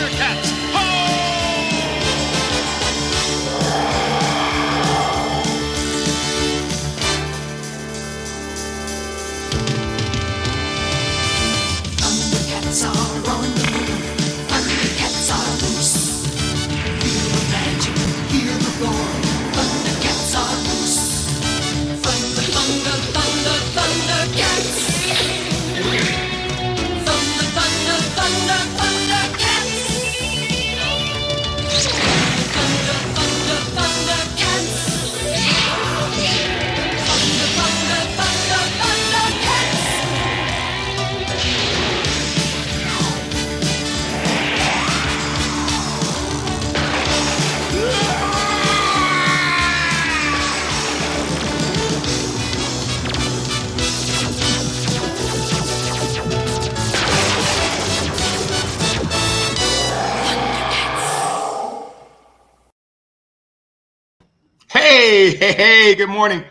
ThunderCats! Thundercats are on the move. Thundercats are loose. Feel the magic, hear the roar. Thundercats are loose. Thunder, thunder, thunder, Thundercats. Thunder, thunder, thunder, Thundercats. Thunder, thunder, Thundercats. Thunder, thunder, thunder, Thundercats. Hey, good morning.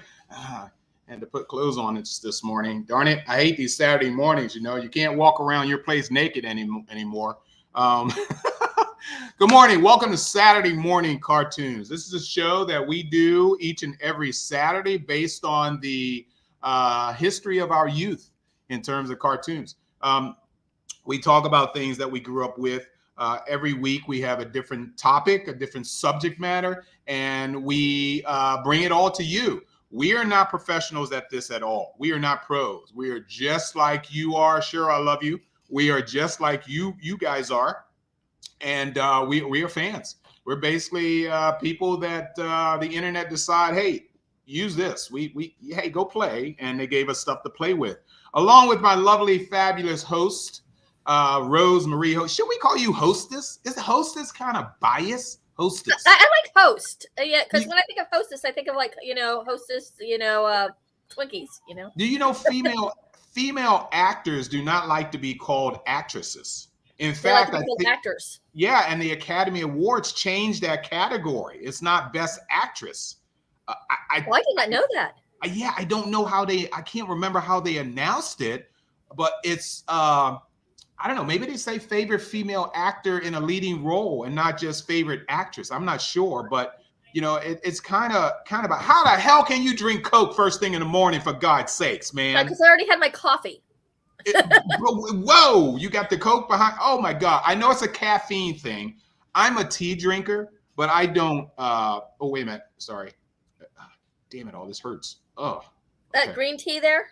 Had to put clothes on this morning. Darn it, I hate these Saturday mornings. You know, you can't walk around your place naked anymore. Good morning. Welcome to Saturday Morning Cartoons. This is a show that we do each and every Saturday based on the history of our youth in terms of cartoons. We talk about things that we grew up with. Every week we have a different topic, a different subject matter, and we bring it all to you. We are not professionals at this at all. We are not pros. We are just like you are. Sure, I love you. We are just like you guys are. And we are fans. We're basically people that the internet decide, hey, use this. Hey, go play. And they gave us stuff to play with. Along with my lovely, fabulous host, Rose Marie. Should we call you hostess? Is hostess kind of biased? Hostess. I like host. Yeah, because when I think of hostess, I think of like, hostess, Twinkies, Do you know female actors do not like to be called actresses? In fact, I think actors. Yeah, and the Academy Awards changed that category. It's not Best Actress. I did not know that. Yeah, I don't know I can't remember how they announced it, but it's I don't know, maybe they say favorite female actor in a leading role and not just favorite actress. I'm not sure, but it's kind of about how the hell can you drink Coke first thing in the morning, for God's sakes, man? Because I already had my coffee. Whoa, you got the Coke behind. Oh my God. I know it's a caffeine thing. I'm a tea drinker, but I don't oh, wait a minute. Sorry. Damn it, all this hurts. Oh. That okay. green tea there?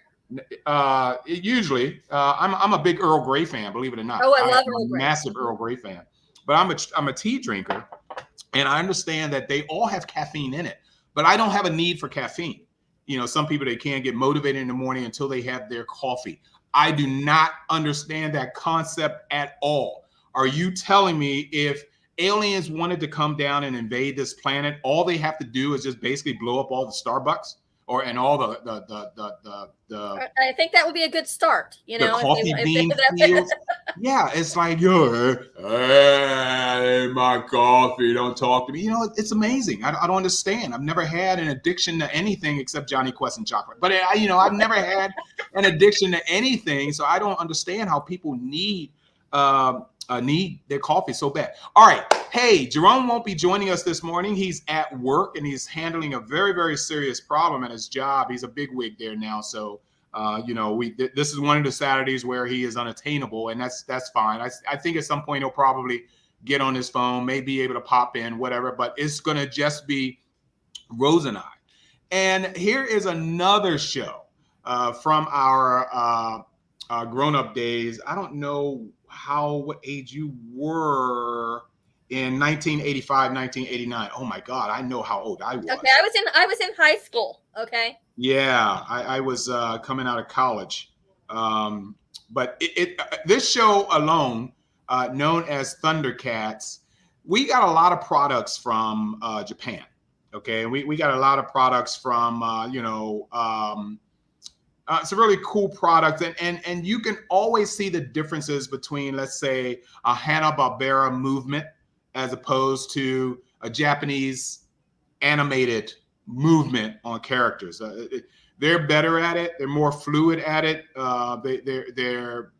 Usually, I'm a big Earl Grey fan, believe it or not. Oh, I love Earl Grey. Massive Earl Grey fan. But I'm a tea drinker, and I understand that they all have caffeine in it, but I don't have a need for caffeine. Some people, they can't get motivated in the morning until they have their coffee. I do not understand that concept at all. Are you telling me if aliens wanted to come down and invade this planet, all they have to do is just basically blow up all the Starbucks and all the I think that would be a good start. The coffee bean fields. Yeah, it's like, hey, my coffee, don't talk to me. It's amazing. I don't understand. I've never had an addiction to anything except Johnny Quest and chocolate. But I've never had an addiction to anything, so I don't understand how people need their coffee so bad. All right. Hey, Jerome won't be joining us this morning. He's at work and he's handling a very, very serious problem at his job. He's a bigwig there now. So, this is one of the Saturdays where he is unattainable, and that's fine. I think at some point he'll probably get on his phone, may be able to pop in, whatever, but it's going to just be Rose and I. And here is another show from our grown-up days. I don't know what age you were in 1985, 1989. Oh my God, I know how old I was. Okay, I was in high school. Okay. Yeah, I was coming out of college. But this show alone, known as ThunderCats, we got a lot of products from Japan. Okay, we got a lot of products from it's a really cool product, and you can always see the differences between, let's say, a Hanna-Barbera movement as opposed to a Japanese animated movement on characters. They're better at it. They're more fluid at it. They're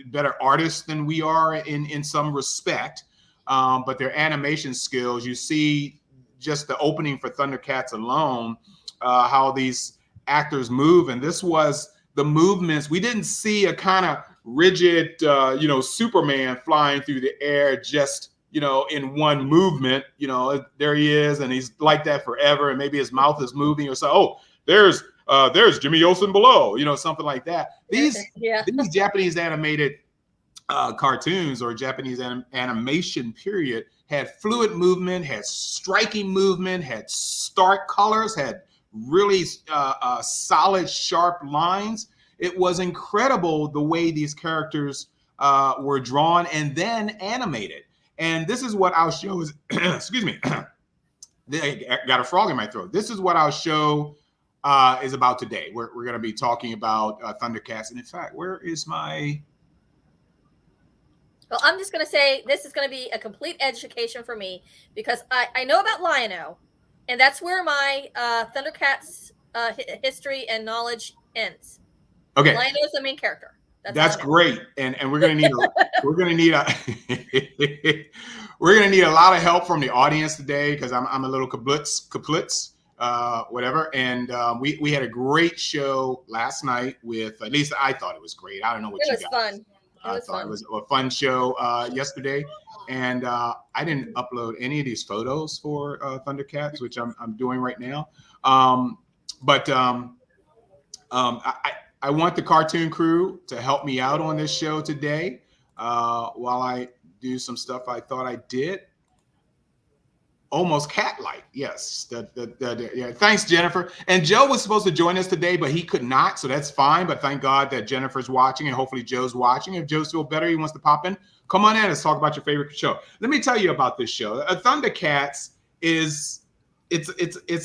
better artists than we are in some respect. But their animation skills, you see just the opening for ThunderCats alone, how these actors move. And this was the movements. We didn't see a kind of rigid, Superman flying through the air just in one movement. There he is, and he's like that forever, and maybe his mouth is moving or so. Oh, there's Jimmy Olsen below, something like that. These Japanese animated cartoons, or Japanese animation period, had fluid movement, had striking movement, had stark colors, had really solid, sharp lines. It was incredible the way these characters were drawn and then animated. And this is what our show is, excuse me, I got a frog in my throat. This is what our show is about today. We're going to be talking about ThunderCats. And in fact, where is my... Well, I'm just going to say this is going to be a complete education for me, because I know about Lion-O, and that's where my ThunderCats history and knowledge ends. Okay. Lion-O is the main character. That's great, and we're gonna need we're gonna need a lot of help from the audience today, because I'm a little kaplitz, whatever. And we had a great show last night with, at least I thought it was great. I don't know what you guys. Fun. I thought it was a fun show yesterday, and I didn't upload any of these photos for ThunderCats, which I'm doing right now. I want the cartoon crew to help me out on this show today while I do some stuff I thought I did. Almost cat-like, yes. Yeah. Thanks, Jennifer. And Joe was supposed to join us today, but he could not, so that's fine. But thank God that Jennifer's watching, and hopefully Joe's watching. If Joe's feel better, he wants to pop in, come on in. Let's talk about your favorite show. Let me tell you about this show. ThunderCats is... It's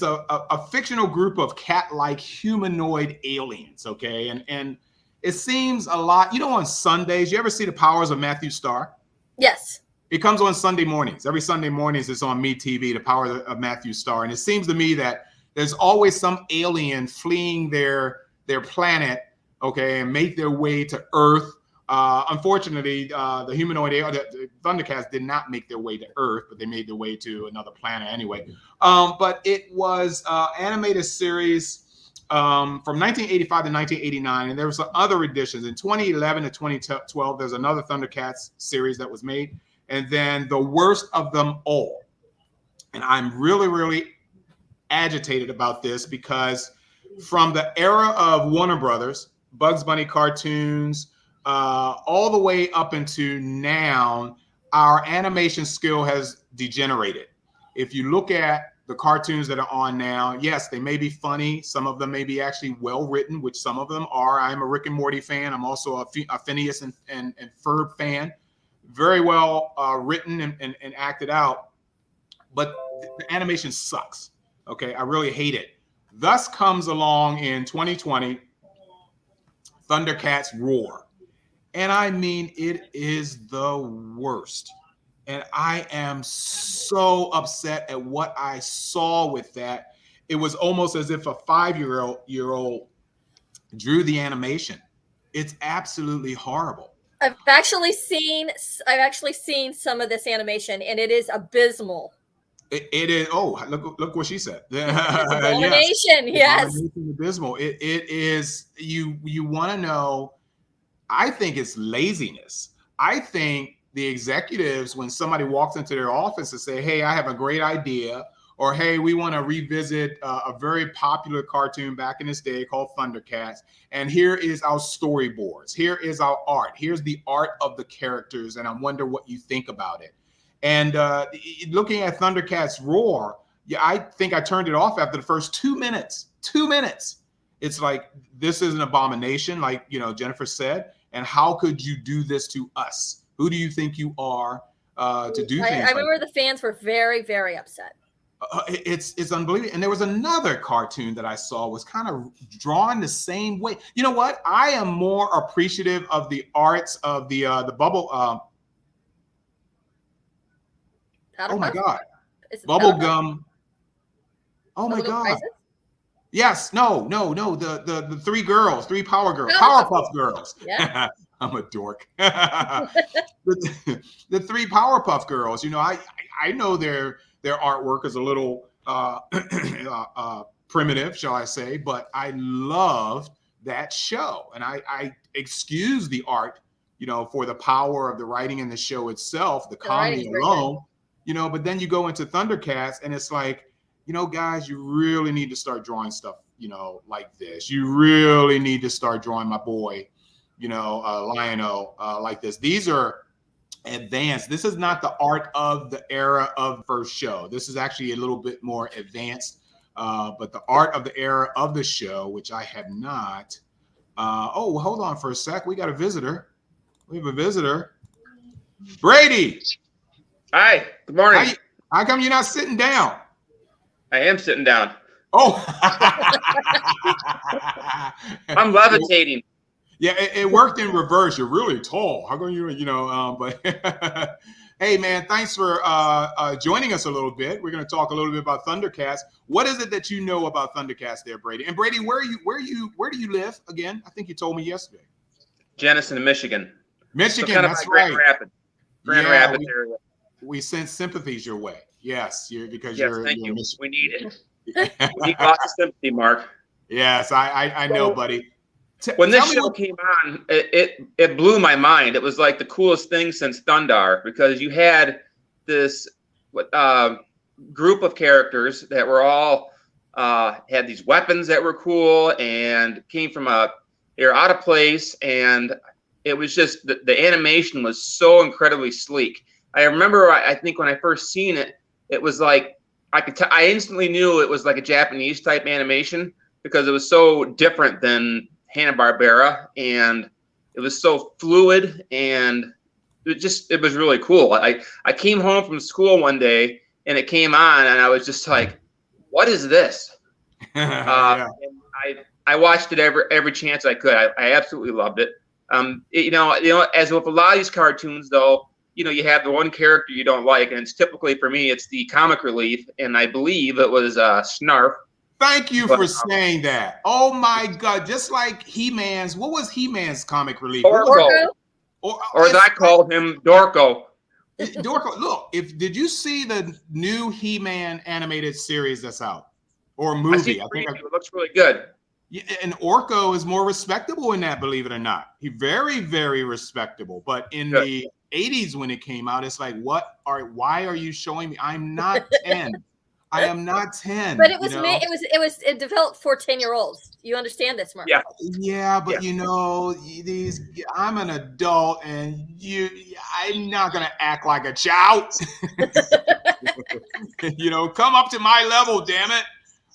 a fictional group of cat-like humanoid aliens, okay? And it seems a lot, on Sundays, you ever see The Powers of Matthew Starr? Yes. It comes on Sunday mornings. Every Sunday mornings, it's on MeTV, The Power of Matthew Starr. And it seems to me that there's always some alien fleeing their planet, okay, and make their way to Earth. Unfortunately, the humanoid, the ThunderCats did not make their way to Earth, but they made their way to another planet anyway. But it was an animated series from 1985 to 1989, and there were some other editions. In 2011 to 2012, there's another ThunderCats series that was made, and then the worst of them all. And I'm really, really agitated about this, because from the era of Warner Brothers, Bugs Bunny cartoons, all the way up into now, our animation skill has degenerated. If you look at the cartoons that are on now, yes, they may be funny. Some of them may be actually well written, which some of them are. I'm a Rick and Morty fan. I'm also a Phineas and Ferb fan. Very well written and acted out. But the animation sucks. Okay, I really hate it. Thus comes along in 2020, ThunderCats Roar. And I mean, it is the worst. And I am so upset at what I saw with that. It was almost as if a 5-year-old drew the animation. It's absolutely horrible. I've actually seen some of this animation, and it is abysmal. It is. Oh, look what she said. Abomination. Yes. Abysmal. It is. You want to know? I think it's laziness. I think the executives, when somebody walks into their office and say, "Hey, I have a great idea," or "Hey, we want to revisit a very popular cartoon back in this day called ThunderCats, and here is our storyboards. Here is our art. Here's the art of the characters, and I wonder what you think about it." And looking at Thundercats Roar, yeah, I think I turned it off after the first 2 minutes. 2 minutes. It's like, this is an abomination, like, you know, Jennifer said. And how could you do this to us? Who do you think you are to do things? I remember the fans were very, very upset. It's unbelievable. And there was another cartoon that I saw was kind of drawn the same way. You know what? I am more appreciative of the arts of the bubble. Oh my God, bubble gum. Oh my God. Crisis? Yes. No. The three girls, three power girls, Powerpuff Powerpuff Girls. Yeah. I'm a dork. the three Powerpuff Girls. You know, I know their artwork is a little primitive, shall I say, but I loved that show, and I excuse the art, you know, for the power of the writing in the show itself, the comedy alone, you know. But then you go into Thundercats, and it's like, you know, guys, you really need to start drawing stuff, you know, like this. You really need to start drawing my boy, you know, Lion-O, like this. These are advanced. This is not the art of the era of first show. This is actually a little bit more advanced, but the art of the era of the show, which I have not. Oh, hold on for a sec. We got a visitor. We have a visitor. Brady. Hi. Good morning. How come you're not sitting down? I am sitting down. Oh. I'm levitating. Yeah, it worked in reverse. You're really tall. How come you know? But hey, man, thanks for joining us a little bit. We're going to talk a little bit about Thundercats. What is it that you know about Thundercats, there, Brady? And Brady, where do you live again? I think you told me yesterday. Jenison, Michigan. Michigan, so that's right. Grand Rapids area. We send sympathies your way. Yes, because yes, you're. Thank you. Michigan. We need it. We need lots of sympathy, Mark. Yes, I know, buddy. When this show came on, it blew my mind. It was like the coolest thing since Thundar, because you had this group of characters that were all had these weapons that were cool and came from they were out of place, and it was just the animation was so incredibly sleek. I remember, I think when I first seen it, it was like I instantly knew it was like a Japanese type animation, because it was so different than Hanna-Barbera, and it was so fluid, and it was really cool. I came home from school one day and it came on, and I was just like, what is this? Yeah. And I watched it every chance I could. I absolutely loved it. You know, as with a lot of these cartoons, though, you know, you have the one character you don't like, and it's typically, for me, it's the comic relief, and I believe it was Snarf. Thank you for saying that. Oh my God! Just like He-Man's, what was He-Man's comic relief? Dorko. Or as I called him, Dorko. Dorko. Look, did you see the new He-Man animated series that's out, or movie? I think it looks really good. Yeah, and Orko is more respectable in that, believe it or not. He's very, very respectable. But in the 80s when it came out, it's like, why are you showing me? I'm not 10. I am not 10. But it was it developed for 10-year-olds. You understand this, Mark? Yeah. Yeah, but you know, I'm an adult, and I'm not gonna act like a child. You know, come up to my level, damn it.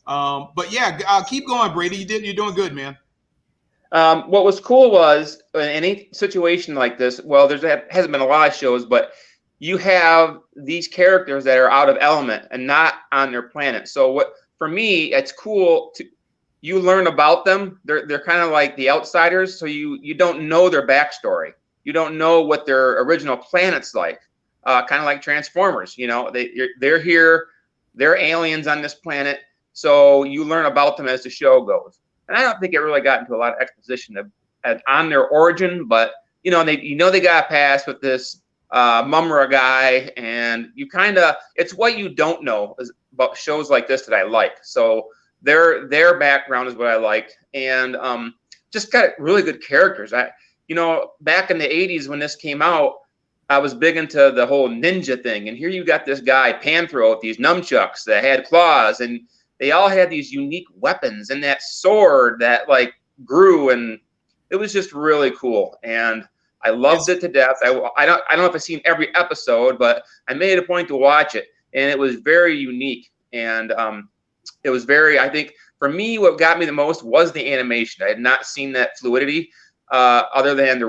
But yeah, keep going, Brady. You're doing good, man. What was cool was, in any situation like this, well, hasn't been a lot of shows, but you have these characters that are out of element and not on their planet. So for me, it's cool you learn about them. They're kind of like the outsiders. So you don't know their backstory. You don't know what their original planet's like. Kind of like Transformers. You know, they're here. They're aliens on this planet. So you learn about them as the show goes. And I don't think it really got into a lot of exposition on their origin, but they got a pass with this Mumm-Ra guy, and it's what you don't know about shows like this that I like. So their background is what I liked, and just got really good characters. Back in the 80s when this came out, I was big into the whole ninja thing, and here you got this guy Panthro with these nunchucks that had claws, and they all had these unique weapons, and that sword that like grew, and it was just really cool. And I loved it to death. I don't know if I've seen every episode, but I made it a point to watch it, and it was very unique. And it was very, I think, for me, what got me the most was the animation. I had not seen that fluidity other than the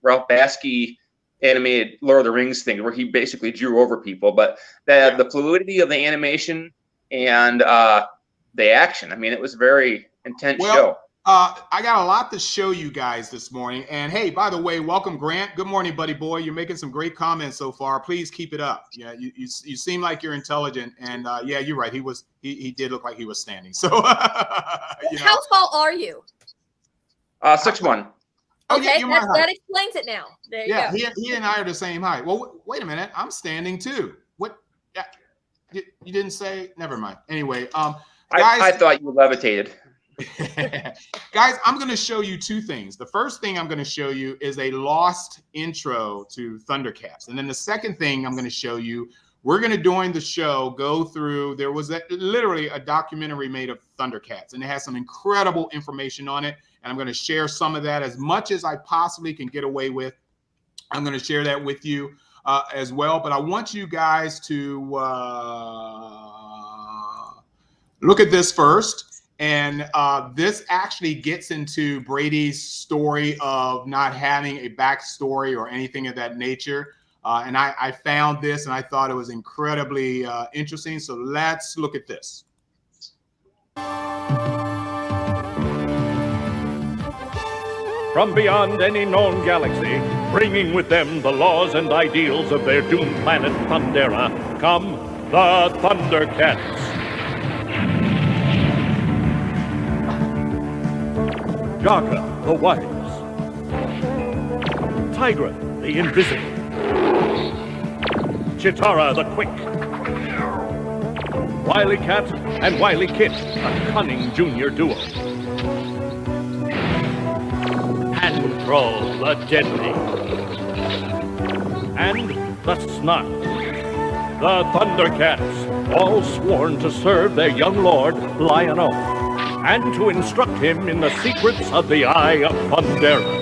Ralph Bakshi animated Lord of the Rings thing, where he basically drew over people. But the fluidity of the animation and the action, I mean, it was a very intense show. I got a lot to show you guys this morning. And hey, by the way, welcome, Grant. Good morning, buddy boy. You're making some great comments so far. Please keep it up. Yeah, you seem like you're intelligent. And yeah, you're right. He did look like he was standing. So how tall are you? 6'1". Okay, that explains it now. There you go. He and I are the same height. Well, wait a minute. I'm standing too. What? Yeah, you didn't say? Never mind. Anyway, guys, I thought you levitated. Guys, I'm going to show you two things. The first thing I'm going to show you is a lost intro to ThunderCats. And then the second thing I'm going to show you, we're going to, during the show, go through, there was literally a documentary made of ThunderCats, and it has some incredible information on it. And I'm going to share some of that as much as I possibly can get away with. I'm going to share that with you as well. But I want you guys to look at this first. And this actually gets into Brady's story of not having a backstory or anything of that nature. And I found this and I thought it was incredibly interesting. So let's look at this. From beyond any known galaxy, bringing with them the laws and ideals of their doomed planet Thundera, come the ThunderCats. Jaga, the wise. Tigra, the invisible. Chitara, the quick. Wily Cat and Wily Kit, a cunning junior duo. Handroll, the deadly. And the Snot. The ThunderCats, all sworn to serve their young lord, Lion-O, and to instruct him in the secrets of the Eye of Thundera.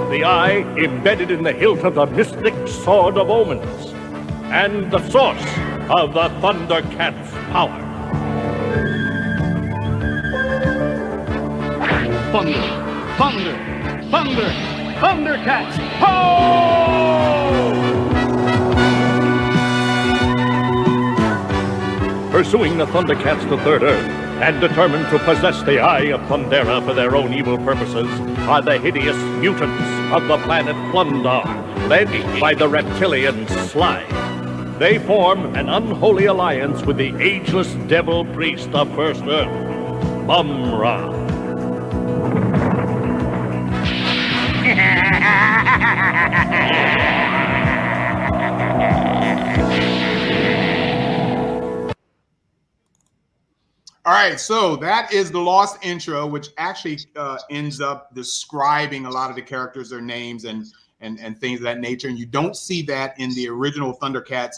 The eye embedded in the hilt of the mystic sword of Omens, and the source of the ThunderCats' power. Thunder, thunder, thunder, ThunderCats, ho! Pursuing the ThunderCats to Third Earth, and determined to possess the Eye of Thundera for their own evil purposes, are the hideous mutants of the planet Plundar, led by the reptilian Sly. They form an unholy alliance with the ageless devil priest of First Earth, Mumm-Ra. All right, so that is the lost intro, which actually ends up describing a lot of the characters, their names, and things of that nature. And you don't see that in the original ThunderCats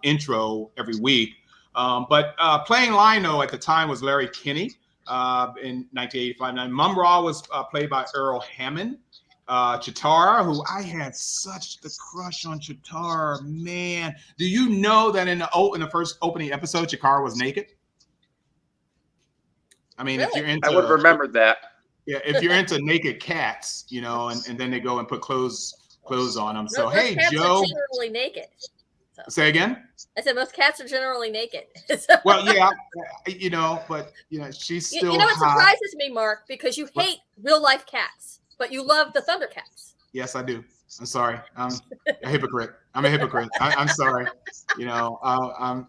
intro every week. But playing Lion-O at the time was Larry Kinney in 1985. Now, Mumm-Ra was played by Earl Hammond. Chitara, who I had such the crush on Chitara, man. Do you know that in the first opening episode, Chitara was naked? I mean, really? If you're into, I would have remembered that. Yeah, if you're into naked cats, you know, and then they go and put clothes on them. So most hey, cats Joe, are generally naked. So. Say again. I said most cats are generally naked. Well, yeah, you know, but you know, she's still. You know, it surprises me, Mark, because you hate real life cats, but you love the ThunderCats. Yes, I do. I'm sorry. I'm a hypocrite. I'm a hypocrite. I'm sorry. You know, I'm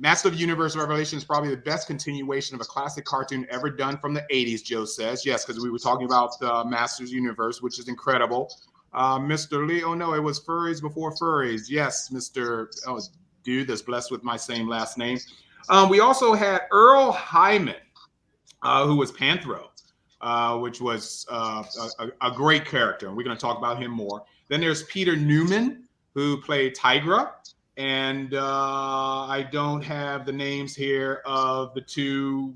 Master of the Universe Revelation is probably the best continuation of a classic cartoon ever done from the 80s, Joe says. Yes, because we were talking about Master's Universe, which is incredible. Mr. Lee, oh no, it was furries before furries. Yes, Mr. Oh, dude that's blessed with my same last name. We also had Earl Hyman, who was Panthro, which was a great character. And we're going to talk about him more. Then there's Peter Newman, who played Tigra. And I don't have the names here of the two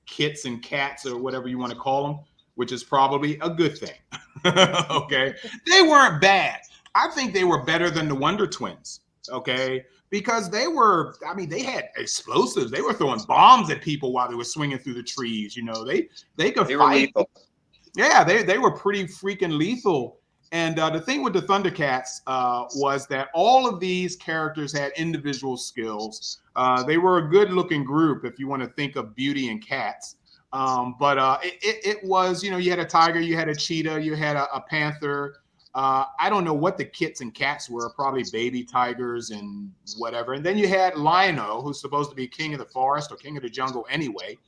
kits and cats or whatever you want to call them. which is probably a good thing. Okay, they weren't bad. I think they were better than the Wonder Twins. Okay, because they were, I mean, they had explosives. They were throwing bombs at people while they were swinging through the trees. You know, they could They were fight. lethal. Yeah, they were pretty freaking lethal. And the thing with the Thundercats was that all of these characters had individual skills. They were a good-looking group if you want to think of Beauty and Cats. But it was, you know, you had a tiger, you had a cheetah, you had a panther. I don't know what the kits and cats were, probably baby tigers and whatever. And then you had Lion-O, who's supposed to be king of the forest or king of the jungle anyway,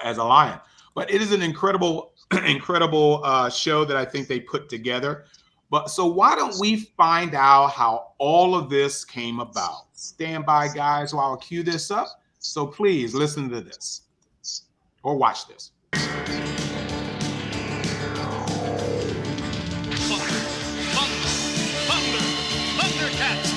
as a lion. But it is an incredible show that I think they put together. But so why don't we find out how all of this came about? Stand by, guys, while I cue this up. So please listen to this or watch this. Thundercats!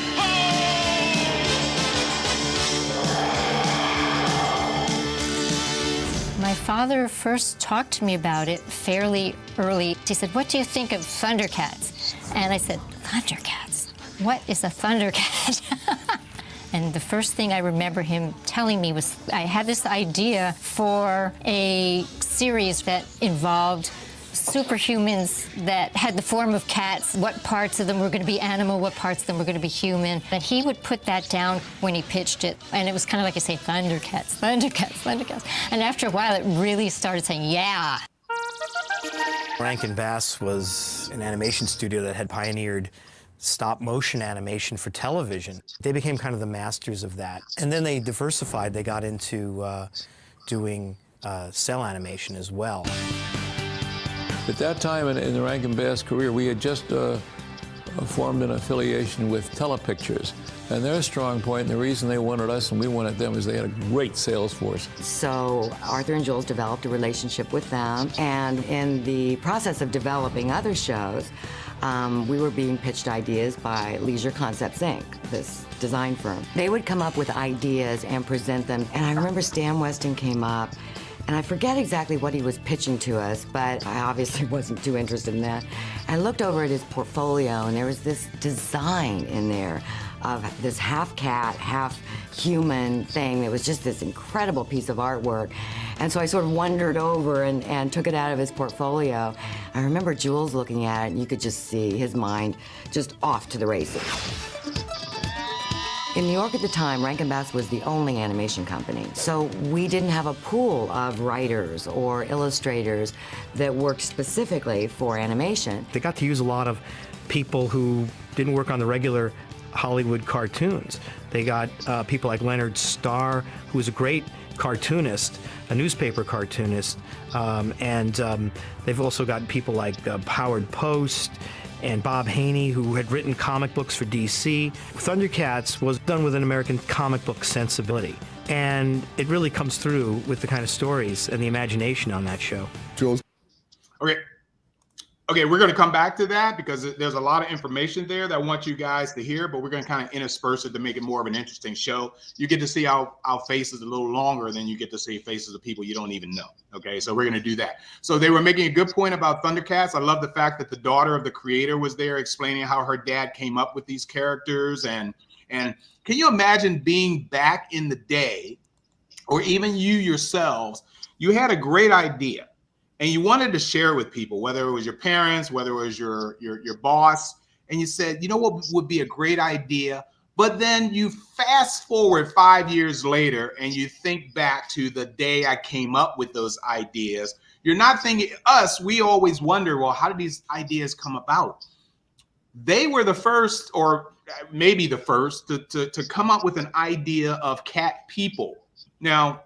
My father first talked to me about it fairly early. He said, "What do you think of Thundercats?" And I said, "Thundercats? What is a Thundercat?" And the first thing I remember him telling me was I had this idea for a series that involved superhumans that had the form of cats, what parts of them were going to be animal, what parts of them were going to be human. And he would put that down when he pitched it. And it was kind of like I say, Thundercats, Thundercats, Thundercats. And after a while, it really started saying, yeah. Rankin-Bass was an animation studio that had pioneered stop motion animation for television. They became kind of the masters of that. And then they diversified. They got into doing cell animation as well. At that time in the Rankin-Bass career, we had just formed an affiliation with Telepictures. And their strong point, and the reason they wanted us and we wanted them, is they had a great sales force. So Arthur and Jules developed a relationship with them, and in the process of developing other shows, we were being pitched ideas by Leisure Concepts, Inc., this design firm. They would come up with ideas and present them, and I remember Stan Weston came up, and I forget exactly what he was pitching to us, but I obviously wasn't too interested in that. I looked over at his portfolio, and there was this design in there of this half cat, half human thing. It was just this incredible piece of artwork. And so I sort of wandered over and took it out of his portfolio. I remember Jules looking at it, and you could just see his mind just off to the races. In New York at the time, Rankin-Bass was the only animation company. So we didn't have a pool of writers or illustrators that worked specifically for animation. They got to use a lot of people who didn't work on the regular Hollywood cartoons. They got people like Leonard Starr, who was a great cartoonist, a newspaper cartoonist, and they've also got people like Howard Post and Bob Haney, who had written comic books for DC. Thundercats was done with an American comic book sensibility, and it really comes through with the kind of stories and the imagination on that show. Jules. Okay, we're going to come back to that because there's a lot of information there that I want you guys to hear, but we're going to kind of intersperse it to make it more of an interesting show. You get to see our faces a little longer than you get to see faces of people you don't even know. Okay, so we're going to do that. So they were making a good point about Thundercats. I love the fact that the daughter of the creator was there explaining how her dad came up with these characters. And can you imagine being back in the day, or even you yourselves, you had a great idea and you wanted to share it with people, whether it was your parents, whether it was your boss, and you said, you know what would be a great idea? But then you fast forward 5 years later and you think back to the day I came up with those ideas. You're not thinking us. We always wonder, well, how did these ideas come about? They were the first, or maybe the first, to come up with an idea of cat people. Now,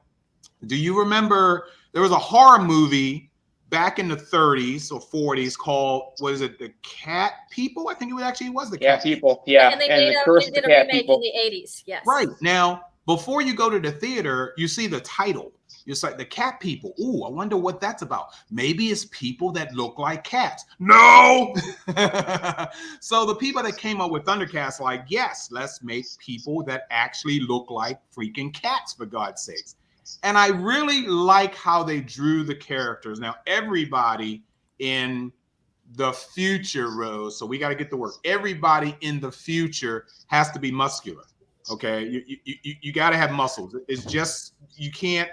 do you remember there was a horror movie back in the 30s or 40s called, what is it, The Cat People? I think it actually was The Cat People. Yeah, And they and made the a, Curse they of did the a Cat remake People. in the 80s, yes. Right. Now, before you go to the theater, you see the title. It's like The Cat People. Ooh, I wonder what that's about. Maybe it's people that look like cats. No! So the people that came up with Thundercats like, yes, let's make people that actually look like freaking cats, for God's sakes. And I really like how they drew the characters. Now, everybody in the future, Rose, so we got to get to work. Everybody in the future has to be muscular. Okay, you got to have muscles. It's just, you can't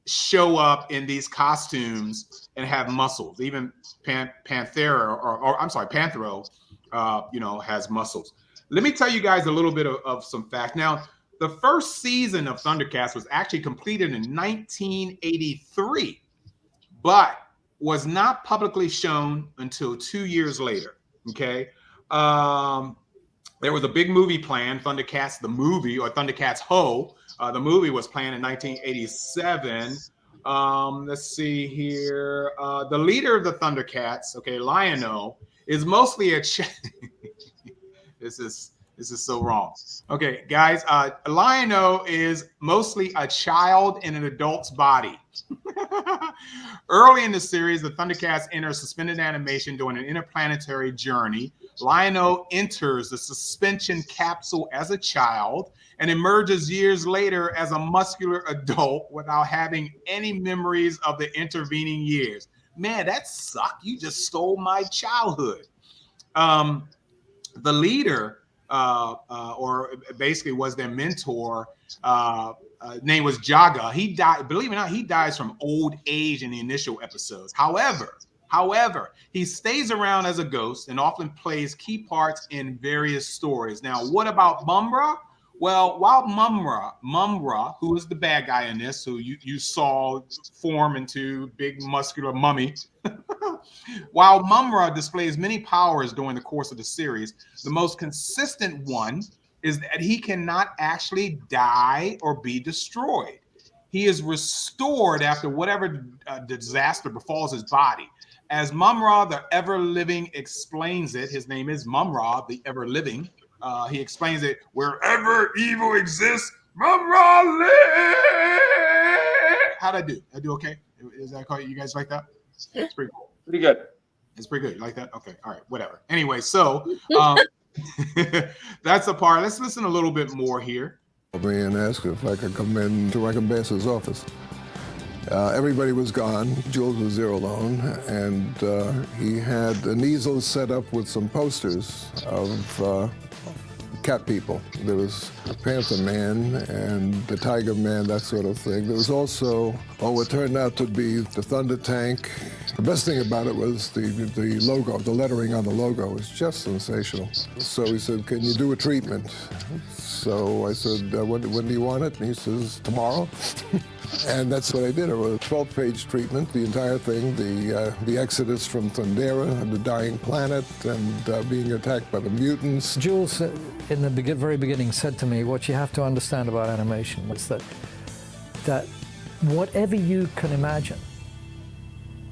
show up in these costumes and have muscles. Even Panthera, or I'm sorry, Panthero, has muscles. Let me tell you guys a little bit of some fact. Now, the first season of ThunderCats was actually completed in 1983, but was not publicly shown until 2 years later. Okay. There was a big movie planned, ThunderCats the movie, or ThunderCats Ho. The movie was planned in 1987. Let's see here. The leader of the ThunderCats, okay, Lion-O, is mostly a This is so wrong. Okay, guys, Lion-O is mostly a child in an adult's body. Early in the series, the ThunderCats enter suspended animation during an interplanetary journey. Lion-O enters the suspension capsule as a child and emerges years later as a muscular adult without having any memories of the intervening years. Man, that sucked. You just stole my childhood. The leader, or basically was their mentor, name was Jaga. He died, believe it or not, he dies from old age in the initial episodes. However, he stays around as a ghost and often plays key parts in various stories. Now, what about Mumm-Ra? Well, while Mumm-Ra, who is the bad guy in this, who you saw form into big muscular mummy, while Mumm-Ra displays many powers during the course of the series, the most consistent one is that he cannot actually die or be destroyed. He is restored after whatever disaster befalls his body. As Mumm-Ra, the ever-living, explains it, his name is Mumm-Ra, the ever-living. He explains it, wherever evil exists, Mumm-Ra lives. How'd I do? I do okay? Is that okay? You guys like that? It's pretty cool. Pretty good. It's pretty good. You like that? Okay. All right. Whatever. Anyway, so that's the part. Let's listen a little bit more here. And asked if I could come into Rankin-Bass's office. Everybody was gone. Jules was there alone, and he had an easel set up with some posters of cat people. There was a Panther Man and the Tiger Man, that sort of thing. There was also, what turned out to be the Thunder Tank. The best thing about it was the logo, the lettering on the logo was just sensational. So he said, "Can you do a treatment?" So I said, when do you want it? And he says, "Tomorrow." And that's what I did. It was a 12-page treatment, the entire thing, the exodus from Thundera, the dying planet, and being attacked by the mutants. Jules, in the very beginning, said to me, what you have to understand about animation is that whatever you can imagine,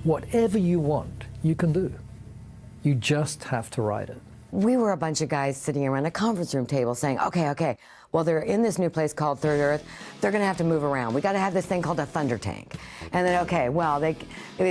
whatever you want, you can do. You just have to write it. We were a bunch of guys sitting around a conference room table saying, okay, well, they're in this new place called Third Earth. They're going to have to move around. We got to have this thing called a Thunder Tank. And then, okay, well, they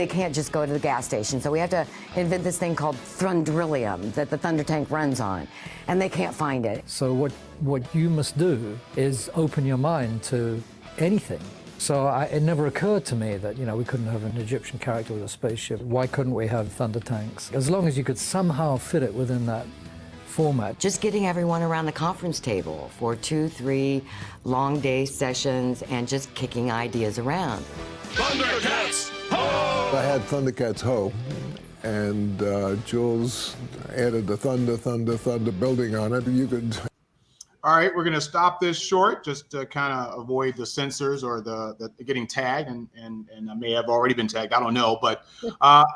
can't just go to the gas station. So we have to invent this thing called Thundrillium that the Thunder Tank runs on. And they can't find it. So what you must do is open your mind to anything. So it never occurred to me that, we couldn't have an Egyptian character with a spaceship. Why couldn't we have Thunder Tanks? As long as you could somehow fit it within that format. Just getting everyone around the conference table for 2-3 long day sessions and just kicking ideas around. ThunderCats Ho! I had ThunderCats Ho, and Jules added the Thunder building on it. You could. All right, we're going to stop this short just to kind of avoid the censors or the getting tagged, and I may have already been tagged. I don't know, but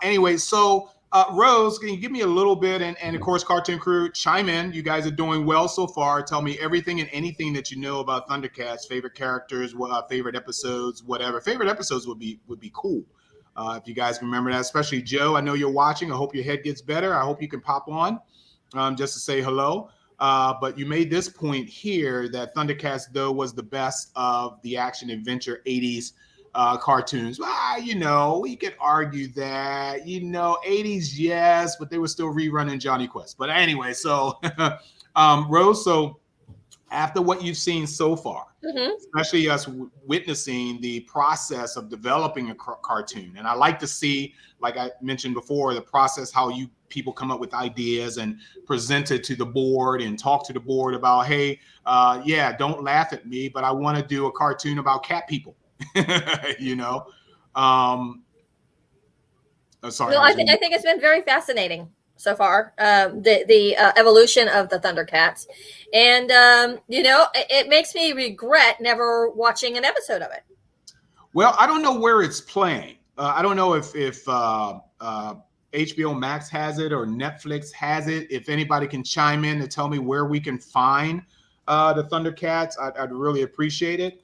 anyway, so Rose, can you give me a little bit, and of course, Cartoon Crew, chime in. You guys are doing well so far. Tell me everything and anything that you know about ThunderCats, favorite characters, favorite episodes, whatever. Favorite episodes would be cool. If you guys can remember that, especially Joe. I know you're watching. I hope your head gets better. I hope you can pop on just to say hello. But you made this point here that ThunderCats, though, was the best of the action adventure 80s cartoons. Well, we could argue that, 80s, yes, but they were still rerunning Johnny Quest. But anyway, so Rose, so after what you've seen so far, especially us witnessing the process of developing a cartoon. And I like to see, like I mentioned before, the process, how people come up with ideas and present it to the board and talk to the board about, hey, yeah, don't laugh at me, but I want to do a cartoon about cat people. You know. Sorry. No, I think it's been very fascinating so far, the evolution of the Thundercats, and you know, it makes me regret never watching an episode of it. Well, I don't know where it's playing. I don't know if HBO Max has it or Netflix has it. If anybody can chime in to tell me where we can find the Thundercats, I'd really appreciate it,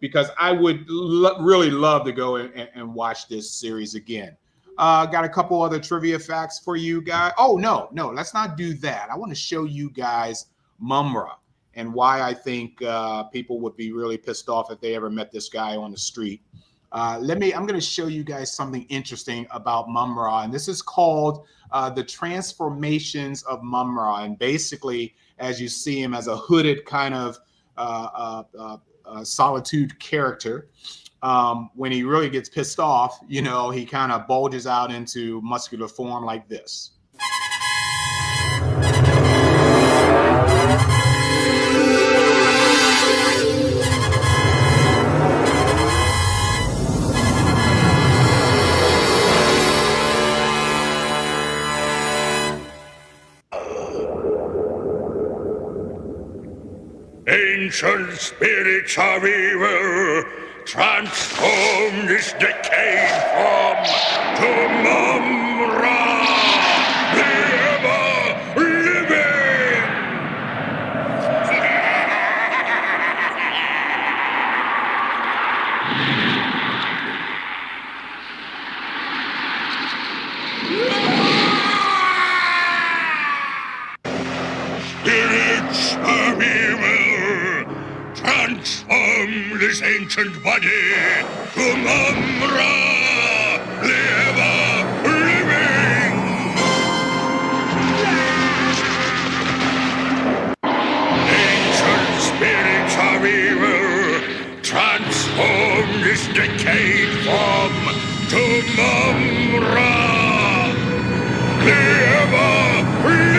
because I would really love to go and watch this series again. Got a couple other trivia facts for you guys. Oh, no, let's not do that. I want to show you guys Mumm-Ra and why I think people would be really pissed off if they ever met this guy on the street. I'm going to show you guys something interesting about Mumm-Ra, and this is called the transformations of Mumm-Ra. And basically, as you see him as a hooded kind of solitude character, when he really gets pissed off, you know, he kind of bulges out into muscular form like this. Ancient spirits of evil, transform this decayed form to Mumm-Ra, the ever-living! Spirits of evil, transform this ancient body to Mumm-Ra, the ever-living! Ancient spirits of evil, transform this decayed form to Mumm-Ra, the ever-living!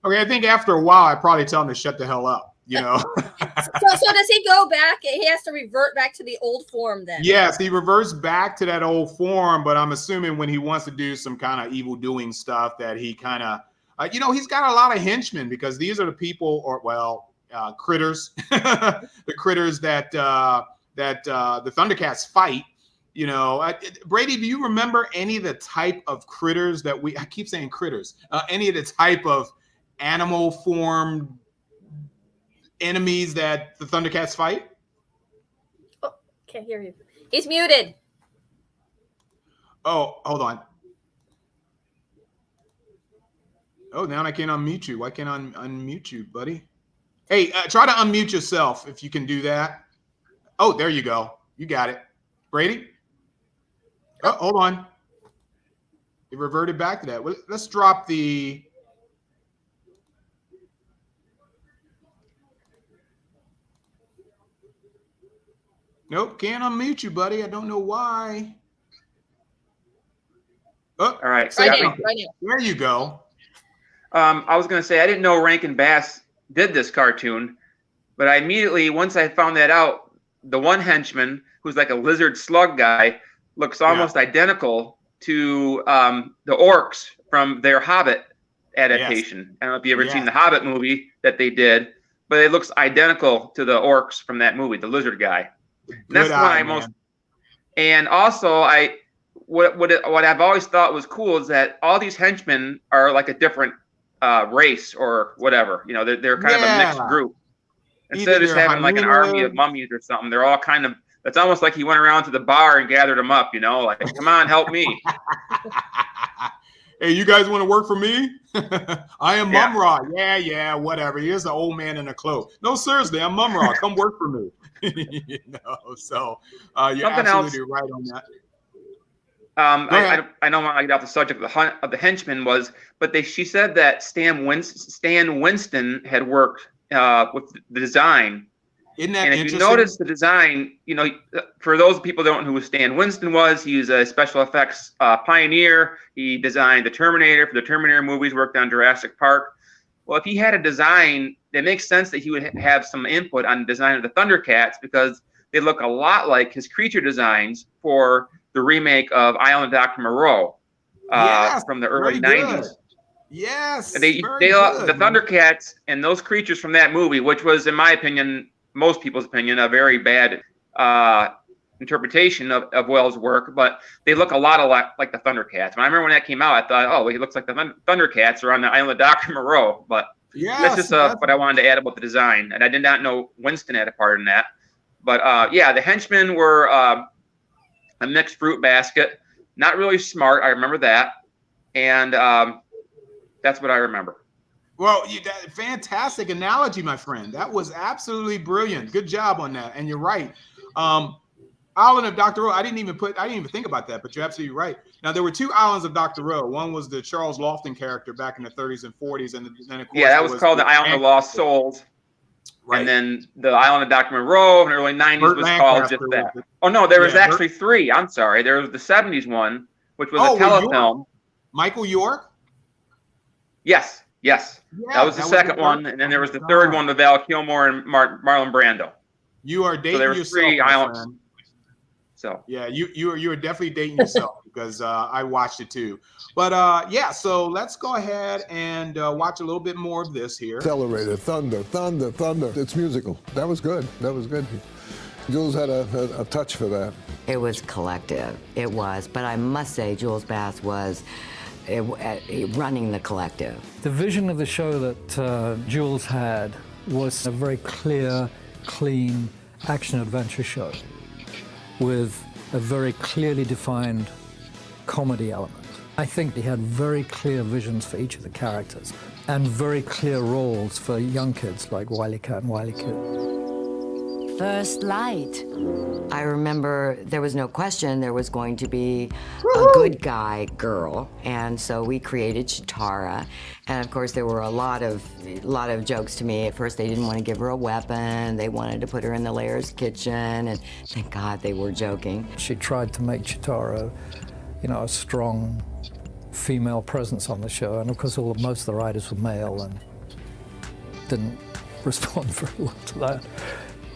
Okay, I think after a while, I probably tell him to shut the hell up, you know? So does he go back? He has to revert back to the old form then? Yes, he reverts back to that old form, but I'm assuming when he wants to do some kind of evil doing stuff that he kind of, you know, he's got a lot of henchmen, because these are the people, or critters, the critters that the Thundercats fight. You know, Brady, do you remember any of the type of critters that I keep saying critters, any of the type of animal form enemies that the Thundercats fight? Oh, can't hear you. He's muted. Oh, hold on. Oh, now I can't unmute you. Why can't I unmute you, buddy? Hey, try to unmute yourself if you can do that. Oh, there you go. You got it. Brady? Oh, hold on. It reverted back to that. Well, let's drop the... Nope, can't unmute you, buddy. I don't know why. Oh, All right. Right now. there you go. I was going to say, I didn't know Rankin-Bass did this cartoon, but I immediately, once I found that out, the one henchman, who's like a lizard slug guy, looks almost identical to the orcs from their Hobbit adaptation. Yes. I don't know if you ever seen the Hobbit movie that they did, but it looks identical to the orcs from that movie, the lizard guy. And that's what I most. And also, what I've always thought was cool is that all these henchmen are like a different race or whatever. You know, they're kind of a mixed group. Instead of just having like an army of mummies or something, they're all kind of. It's almost like he went around to the bar and gathered them up. You know, like, come on, help me. Hey, you guys want to work for me? I am Mumm-Ra. Yeah, whatever. Here's the old man in a cloak. No, seriously, I'm Mumm-Ra. Come work for me. You know, so you're absolutely right on that. I don't want to get off the subject of the henchmen, but she said that Stan Winston had worked with the design. Isn't that And if interesting? you notice the design, you know, for those people who don't know who Stan Winston was, he was a special effects pioneer. He designed the Terminator for the Terminator movies, worked on Jurassic Park. Well, if he had a design, it makes sense that he would have some input on the design of the Thundercats, because they look a lot like his creature designs for the remake of Island of Dr. Moreau Yes, from the early very good. 90s. Yes, The good. Thundercats and those creatures from that movie, which was, in my opinion, most people's opinion, a very bad interpretation of Wells' work, but they look a lot like the Thundercats. When I remember when that came out, I thought, oh, he looks like the Thundercats are on the island of Dr. Moreau. But that's just what I wanted to add about the design, and I did not know Winston had a part in that. But yeah, the henchmen were a mixed fruit basket, not really smart. I remember that, and that's what I remember. Well, fantastic analogy, my friend. That was absolutely brilliant. Good job on that. And you're right. Island of Dr. Rowe. I didn't even think about that, but you're absolutely right. Now, there were two islands of Dr. Rowe. One was the Charles Lofton character back in the 30s and 40s, and then of course, that was called the Island of Lost Souls. Right. And then the Island of Dr. Monroe in the early 90s was called just that. Oh no, there was actually three. I'm sorry. There was the 70s one, which was a telefilm. Michael York? Yes. Yeah, that was the second one, and then there was the third one with Val Kilmer and Marlon Brando. You are dating yourself. Three islands. So yeah, you are definitely dating yourself because I watched it too. But yeah, so let's go ahead and watch a little bit more of this here. Accelerated, thunder. It's musical. That was good. Jules had a touch for that. It was collective. It was, but I must say, Jules Bass was running the collective. The vision of the show that Jules had was a very clear, clean action-adventure show with a very clearly defined comedy element. I think he had very clear visions for each of the characters and very clear roles for young kids like Wile E. Cat and Wile E. Kid. First light. I remember there was no question there was going to be a good guy girl, and so we created Chitara. And of course, there were a lot of jokes to me. At first, they didn't want to give her a weapon. They wanted to put her in the Lair's kitchen, and thank God they were joking. She tried to make Chitara, a strong female presence on the show, and of course, most of the writers were male and didn't respond very well to that.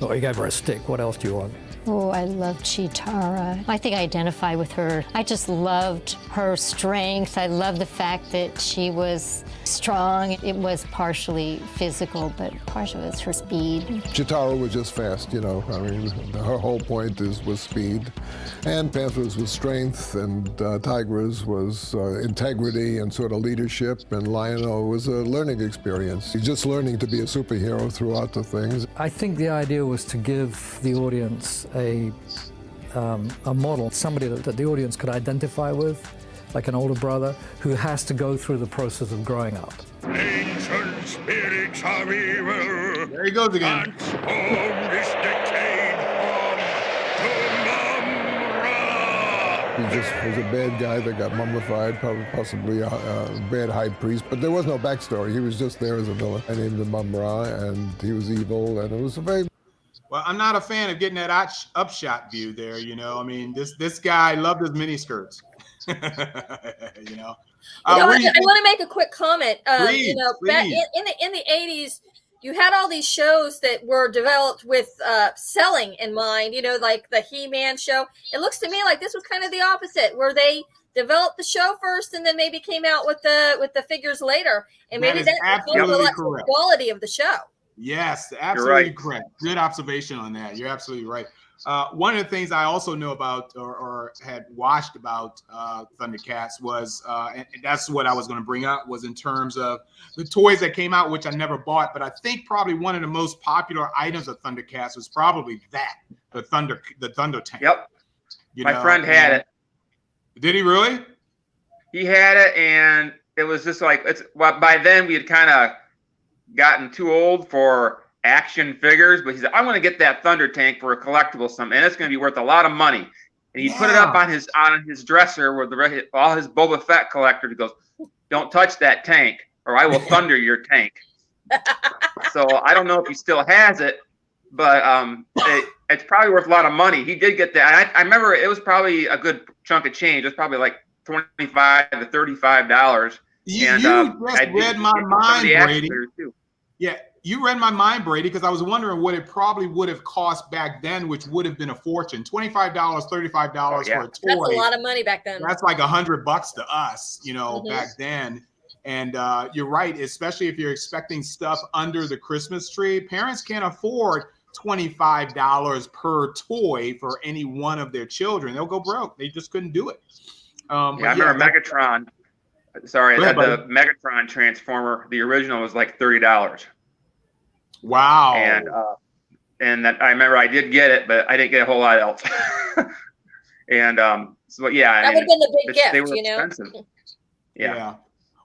Oh, you gave her a stick. What else do you want? Oh, I love Chitara. I think I identify with her. I just loved her strength. I love the fact that she was strong. It was partially physical, but partially was her speed. Chitara was just fast, I mean, her whole point was speed. And Panthers was strength, and Tigra's was integrity and sort of leadership, and Lion-O was a learning experience. He's just learning to be a superhero throughout the things. I think the idea was to give the audience a model, somebody that the audience could identify with, like an older brother who has to go through the process of growing up. Ancient spirits of evil. There he goes again. Transform this decayed form to Mumm-Ra. He just was a bad guy that got mummified, possibly a bad high priest, but there was no backstory. He was just there as a villain. I named him Mumm-Ra, and he was evil, and it was a very... Well, I'm not a fan of getting that upshot view there, I mean, this guy loved his miniskirts. I want to make a quick comment. Please. Back in the 80s, you had all these shows that were developed with selling in mind, like the He-Man show. It looks to me like this was kind of the opposite, where they developed the show first and then maybe came out with the figures later. And maybe that the quality of the show. Yes, absolutely correct. Good observation on that. You're absolutely right. One of the things I also know about or had watched about ThunderCats was, and that's what I was going to bring up, was in terms of the toys that came out, which I never bought, but I think probably one of the most popular items of ThunderCats was probably the Thunder Tank. Yep. My friend had it. Did he really? He had it, and it was just like, by then we had kind of gotten too old for action figures, but he said, I'm going to get that Thunder Tank for a collectible something, and it's going to be worth a lot of money. And he put it up on his dresser with all his Boba Fett collectors. He goes, don't touch that tank, or I will thunder your tank. So I don't know if he still has it, but it's probably worth a lot of money. He did get that. I remember it was probably a good chunk of change. It was probably like $25 to $35. You just read my mind, Brady. Too. Yeah, you read my mind, Brady, because I was wondering what it probably would have cost back then, which would have been a fortune. $25, $35 for a toy. That's a lot of money back then. That's like $100 to us, back then. And you're right, especially if you're expecting stuff under the Christmas tree. Parents can't afford $25 per toy for any one of their children. They'll go broke. They just couldn't do it. I remember Megatron. Sorry, the Megatron Transformer, the original was like $30. Wow. And that I remember I did get it, but I didn't get a whole lot else. And so yeah, that would have been the big gift, they were expensive. Yeah.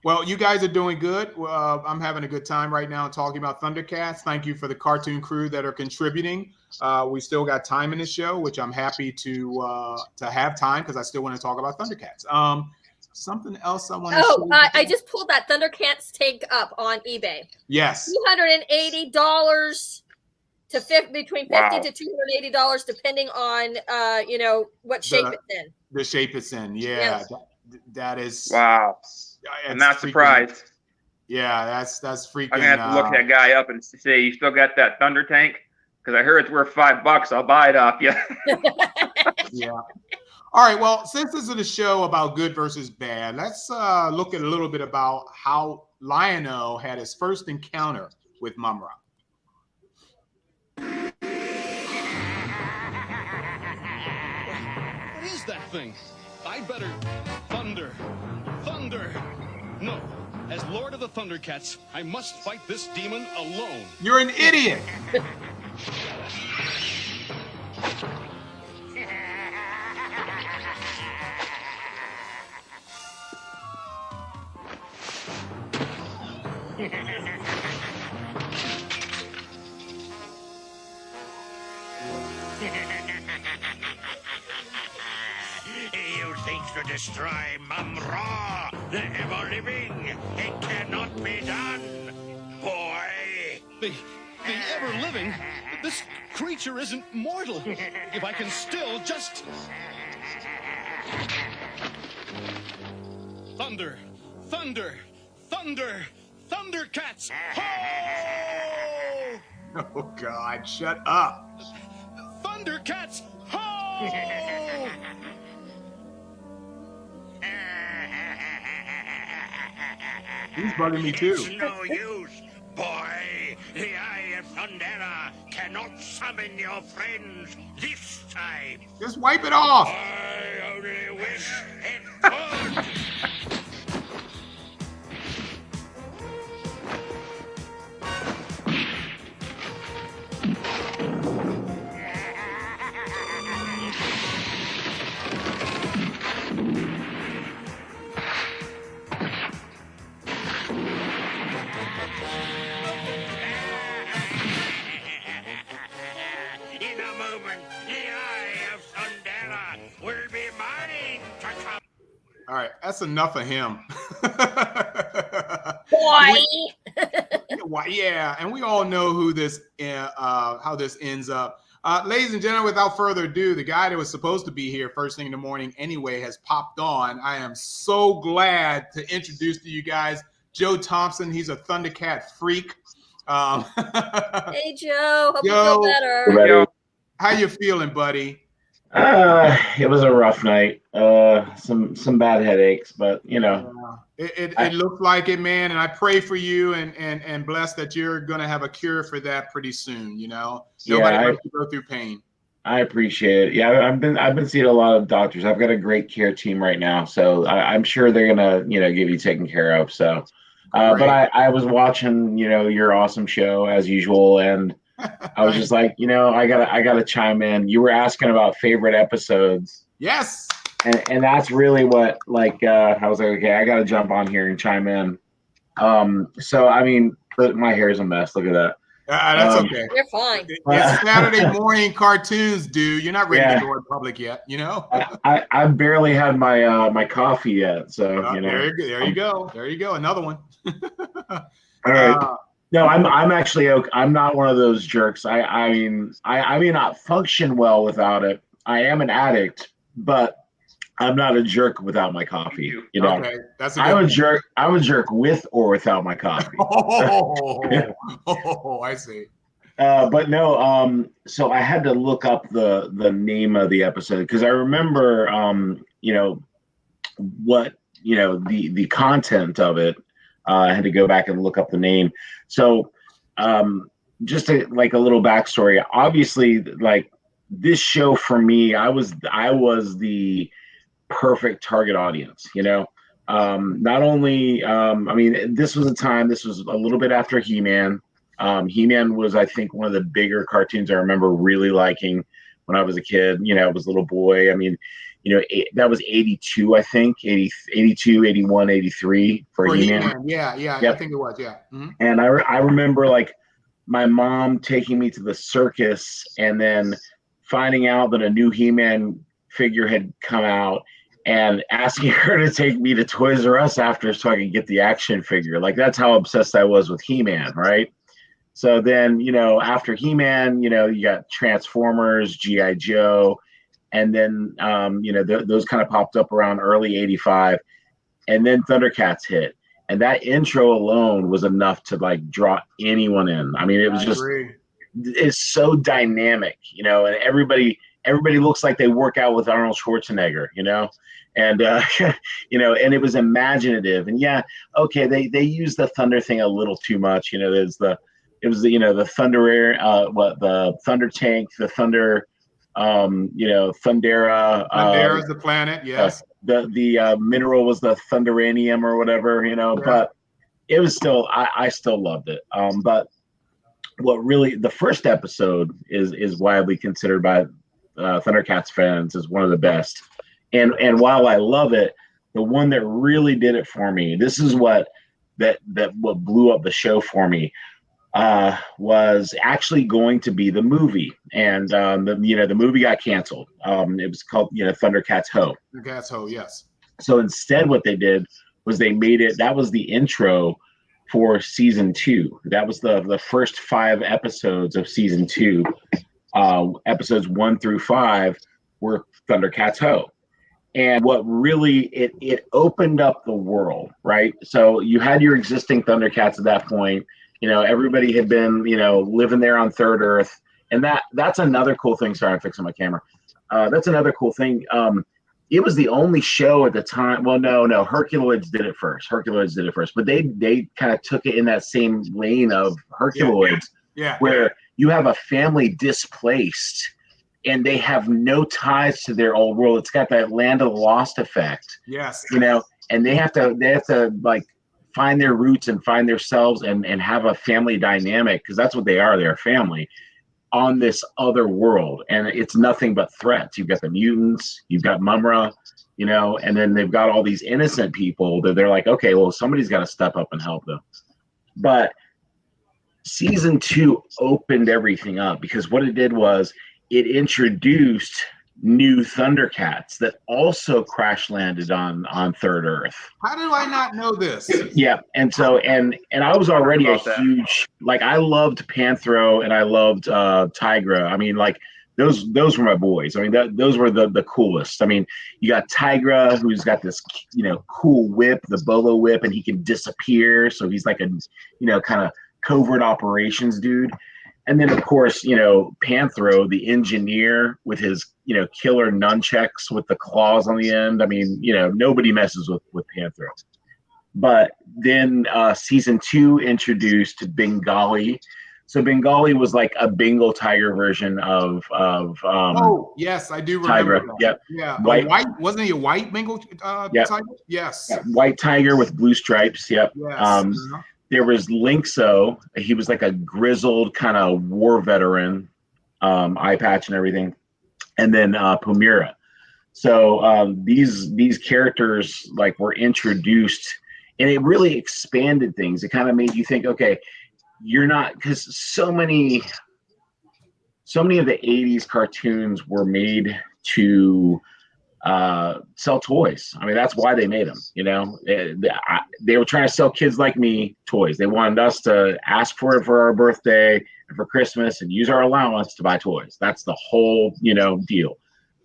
Well, you guys are doing good. I'm having a good time right now talking about ThunderCats. Thank you for the cartoon crew that are contributing. We still got time in the show, which I'm happy to have time because I still want to talk about ThunderCats. Something else I want to show I just pulled that ThunderCats take up on eBay. Yes. $280 to between $50 to $280, depending on what shape it's in. The shape it's in, yeah. That is wow. I'm not surprised. Yeah, that's freaking. I'm gonna have to look that guy up and say, "You still got that Thunder tank?" Because I heard it's worth $5. I'll buy it off you. Yeah. All right. Well, since this is a show about good versus bad, let's look at a little bit about how Lion-O had his first encounter with Mumm-Ra. What is that thing? I'd better thunder. No, as Lord of the ThunderCats, I must fight this demon alone. You're an idiot. You think to destroy Mumm-Ra, the ever-living? It cannot be done, boy. The ever-living? This creature isn't mortal. If I can still just... Thunder! ThunderCats! Ho! Oh, God, shut up. ThunderCats! Ho! He's bugging me too. It's no use, boy. The Eye of Thundera cannot summon your friends this time. Just wipe it off. I only wish it could. All right, that's enough of him. Boy. Yeah, and we all know who this, how this ends up. Ladies and gentlemen, without further ado, the guy that was supposed to be here first thing in the morning anyway has popped on. I am so glad to introduce to you guys Joe Thompson. He's a ThunderCat freak. Hey, Joe. Hope you feel better. How you feeling, buddy? It was a rough night. Some bad headaches, but it looked like it, man. And I pray for you and bless that you're gonna have a cure for that pretty soon. Nobody wants to go through pain. I appreciate it. Yeah, I've been seeing a lot of doctors. I've got a great care team right now, so I'm sure they're gonna give you taken care of. So, but I was watching your awesome show as usual, and I was just like, I gotta chime in. You were asking about favorite episodes. Yes. And that's really what I was like, okay, I gotta jump on here and chime in. So I mean, my hair's a mess. Look at that. That's okay. You're fine. It's Saturday morning cartoons, dude. You're not ready to go in public yet, I barely had my coffee yet, so there you go. There you go. Another one. All right. No, I'm actually okay. I'm not one of those jerks. I mean I may not function well without it. I am an addict, but I'm not a jerk without my coffee. You know, Okay, that's a I'm good a point. jerk. I'm a jerk with or without my coffee. I see. But no, so I had to look up the name of the episode because I remember, you know, what the content of it. I had to go back and look up the name. So, just like a little backstory. Obviously, like this show for me, I was the perfect target audience. You know, not only, I mean, this was a time. This was a little bit after He-Man. He-Man was, I think, one of the bigger cartoons I remember really liking when I was a kid. You know, I was a little boy. I mean, you know, that was 82, I think, 82, 81, 83 for He-Man. He-Man. Yeah, Yep. I think it was, yeah. Mhm. And I remember like my mom taking me to the circus and then finding out that a new He-Man figure had come out and asking her to take me to Toys R Us after so I could get the action figure. Like that's how obsessed I was with He-Man, right? So then, you know, after He-Man, you know, you got Transformers, G.I. Joe, and then, you know, those kind of popped up around early 85. And then ThunderCats hit. And that intro alone was enough to like draw anyone in. I mean, it was just, it's so dynamic, you know, and everybody looks like they work out with Arnold Schwarzenegger, you know, and, you know, and it was imaginative. And yeah, okay, they used the thunder thing a little too much. You know, it was the, you know, the Thundera, the Thunder Tank, the Thunder, you know, Thundera. Thundera's the planet, yes. The mineral was the Thunderanium or whatever, you know, but it was still, I still loved it. But what really, the first episode is widely considered by ThunderCats fans as one of the best. And while I love it, the one that really did it for me, this is what what blew up the show for me, was actually going to be the movie. And the movie got canceled. It was called, you know, ThunderCats Ho. ThunderCats Ho, yes. So instead what they did was they made it, that was the intro for season 2. That was the first 5 episodes of season 2. Episodes 1 through 5 were ThunderCats Ho. And what really, it opened up the world, right? So you had your existing ThunderCats at that point. You know, everybody had been, you know, living there on Third Earth. And that's another cool thing. Sorry, I'm fixing my camera. That's another cool thing. It was the only show at the time. Well, no, Herculoids did it first. But they kind of took it in that same lane of Herculoids, where you have a family displaced and they have no ties to their old world. It's got that Land of the Lost effect. Yes. You know, and they have to like find their roots and find themselves and have a family dynamic, because that's what they are. They're a family on this other world, and it's nothing but threats. You've got the mutants, you've got Mumm-Ra, you know, and then they've got all these innocent people that they're like, okay, well, somebody's got to step up and help them. But season 2 opened everything up, because what it did was it introduced new ThunderCats that also crash landed on Third Earth. How do I not know this? Yeah, and so and I was already a huge, like, I loved Panthro and I loved Tigra. I mean, like those were my boys. I mean, those were the coolest. I mean, you got Tigra, who's got this, you know, cool whip, the Bolo whip, and he can disappear. So he's like a, you know, kind of covert operations dude. And then, of course, you know, Panthro, the engineer with his, you know, killer nunchucks with the claws on the end. I mean, you know, nobody messes with Panthro. But then season 2 introduced Bengali. So Bengali was like a Bengal tiger version of oh, yes, I do remember Tigra. that. Yep. Yeah. White, wasn't he a white Bengal yep. tiger? Yes. Yeah. White tiger with blue stripes. Yep. Yes. There was Lynxo. He was like a grizzled kind of war veteran, eye patch and everything. And then Mumm-Ra. So these characters like were introduced, and it really expanded things. It kind of made you think, okay, you're not, because so many of the 80s cartoons were made to sell toys. I mean, that's why they made them. You know, they were trying to sell kids like me toys. They wanted us to ask for it for our birthday and for Christmas and use our allowance to buy toys. That's the whole, you know, deal.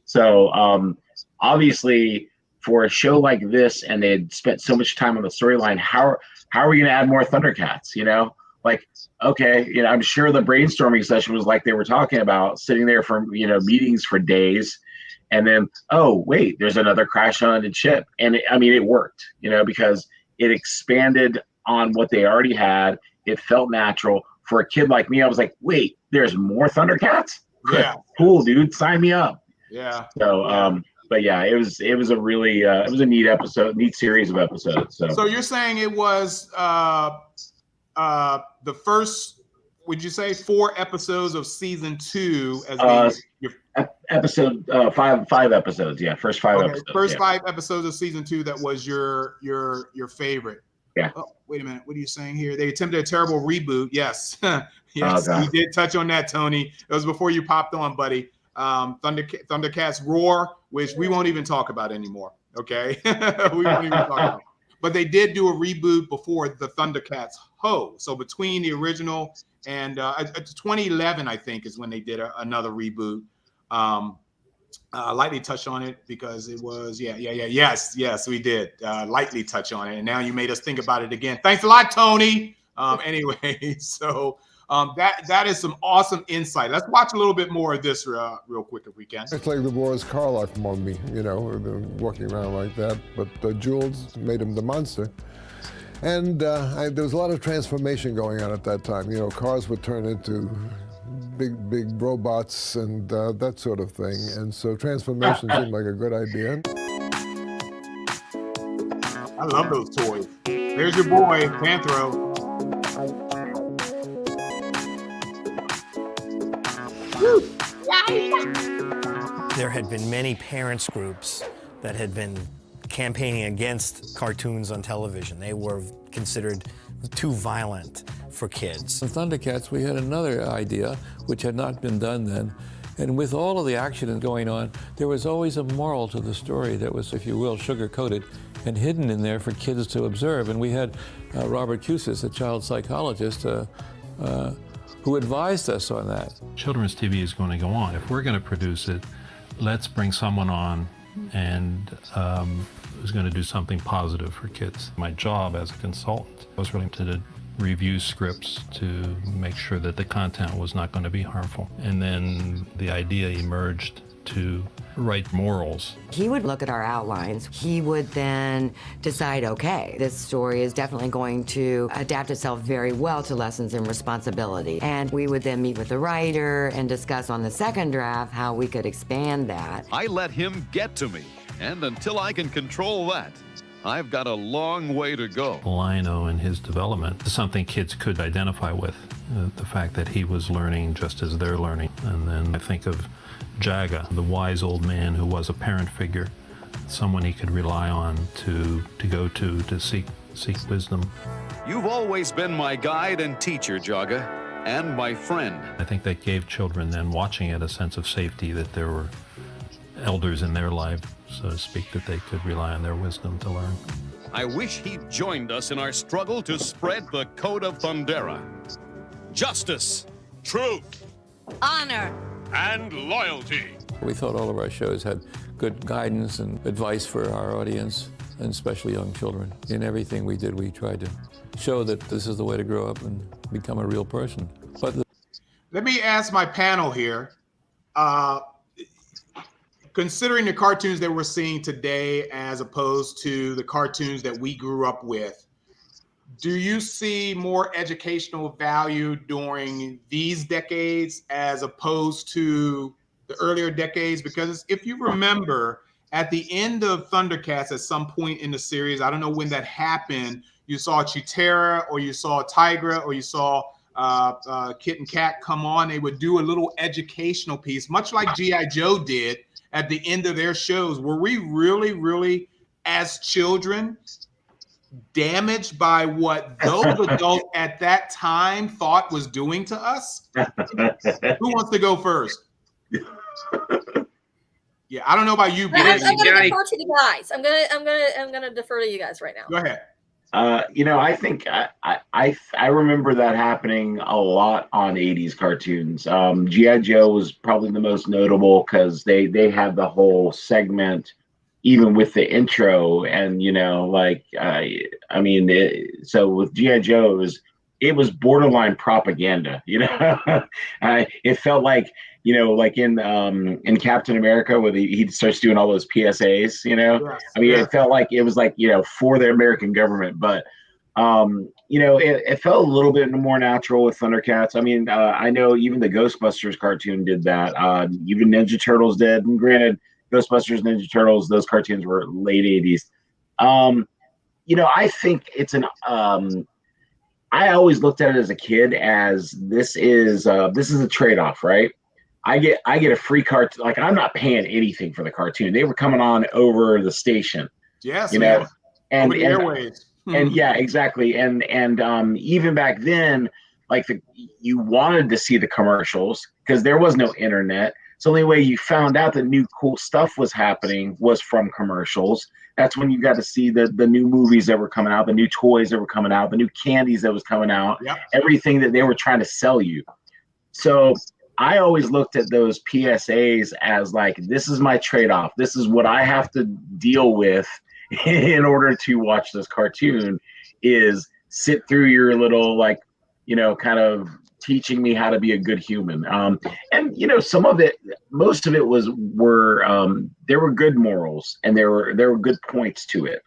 So obviously, for a show like this, and they had spent so much time on the storyline, how are we going to add more Thundercats? You know, like, okay, you know, I'm sure the brainstorming session was like they were talking about, sitting there for, you know, meetings for days. And then, oh, wait, there's another crash-landed ship. And it worked, you know, because it expanded on what they already had. It felt natural. For a kid like me, I was like, wait, there's more Thundercats? Yeah. Cool, dude. Sign me up. Yeah. So, but yeah, it was a really, it was a neat neat series of episodes. So you're saying it was the first, would you say 4 episodes of season 2 as your episode 5 episodes, yeah, first 5 episodes. First 5 episodes of season 2 that was your favorite. Yeah. Oh, wait a minute, what are you saying here? They attempted a terrible reboot. Yes. Yes, Oh, we did touch on that, Tony. It was before you popped on, buddy. Thundercats Roar, which we won't even talk about anymore. Okay. We won't even talk about it. But they did do a reboot before the Thundercats Ho. So between the original and 2011, I think, is when they did another reboot. Lightly touched on it because it was, yes, we did lightly touch on it. And now you made us think about it again. Thanks a lot, Tony. Anyway, so that is some awesome insight. Let's watch a little bit more of this real quick if we can. It's like the Boris Karloff mummy, you know, walking around like that. But Jules made him the monster. And there was a lot of transformation going on at that time. You know, cars would turn into big robots and that sort of thing. And so transformation seemed like a good idea. I love those toys. There's your boy, Panthro. There had been many parents groups that had been campaigning against cartoons on television. They were considered too violent for kids. In Thundercats, we had another idea, which had not been done then. And with all of the action going on, there was always a moral to the story that was, if you will, sugar-coated and hidden in there for kids to observe. And we had Robert Cusis, a child psychologist, who advised us on that. Children's TV is going to go on. If we're going to produce it, let's bring someone on and who's going to do something positive for kids. My job as a consultant was really to review scripts to make sure that the content was not going to be harmful. And then the idea emerged to write morals. He would look at our outlines. He would then decide, okay, this story is definitely going to adapt itself very well to lessons and responsibility. And we would then meet with the writer and discuss on the second draft how we could expand that. I let him get to me, and until I can control that, I've got a long way to go. Lino and his development is something kids could identify with. The fact that he was learning just as they're learning. And then I think of Jaga, the wise old man who was a parent figure, someone he could rely on to go to seek wisdom. You've always been my guide and teacher, Jaga, and my friend. I think that gave children then watching it a sense of safety, that there were elders in their life, so to speak, that they could rely on their wisdom to learn. I wish he'd joined us in our struggle to spread the code of Thundera. Justice, truth, honor, and loyalty. We thought all of our shows had good guidance and advice for our audience, and especially young children. In everything we did, we tried to show that this is the way to grow up and become a real person. But let me ask my panel here, considering the cartoons that we're seeing today as opposed to the cartoons that we grew up with, do you see more educational value during these decades as opposed to the earlier decades? Because if you remember, at the end of Thundercats, at some point in the series, I don't know when that happened, you saw Chitara or you saw Tigra or you saw Kit and Kat come on. They would do a little educational piece, much like G.I. Joe did at the end of their shows. Were we really, as children, damaged by what those adults at that time thought was doing to us? Who wants to go first? Yeah, I don't know about you, but I'm going to defer to the guys. I'm going to defer to you guys right now. Go ahead. I think I remember that happening a lot on 80s cartoons. G.I. Joe was probably the most notable because they had the whole segment, even with the intro, and so with G.I. Joe it was borderline propaganda. It felt like like in Captain America, where he starts doing all those PSAs. Yes, it felt like it was like for the American government, but it felt a little bit more natural with Thundercats. I know even the Ghostbusters cartoon did that. Even Ninja Turtles did, and granted, Ghostbusters, Ninja Turtles, those cartoons were late 80s. I think it's I always looked at it as a kid as this is a trade-off, right? I get a free cartoon. Like, I'm not paying anything for the cartoon. They were coming on over the station. Yes, and over the airwaves. And yeah, exactly. And even back then, like you wanted to see the commercials because there was no internet. So the only way you found out that new cool stuff was happening was from commercials. That's when you got to see the new movies that were coming out, the new toys that were coming out, the new candies that was coming out, everything that they were trying to sell you. So I always looked at those PSAs as like, this is my trade-off. This is what I have to deal with in order to watch this cartoon, is sit through your little kind of teaching me how to be a good human. And some of it, most of it were there were good morals and there were good points to it.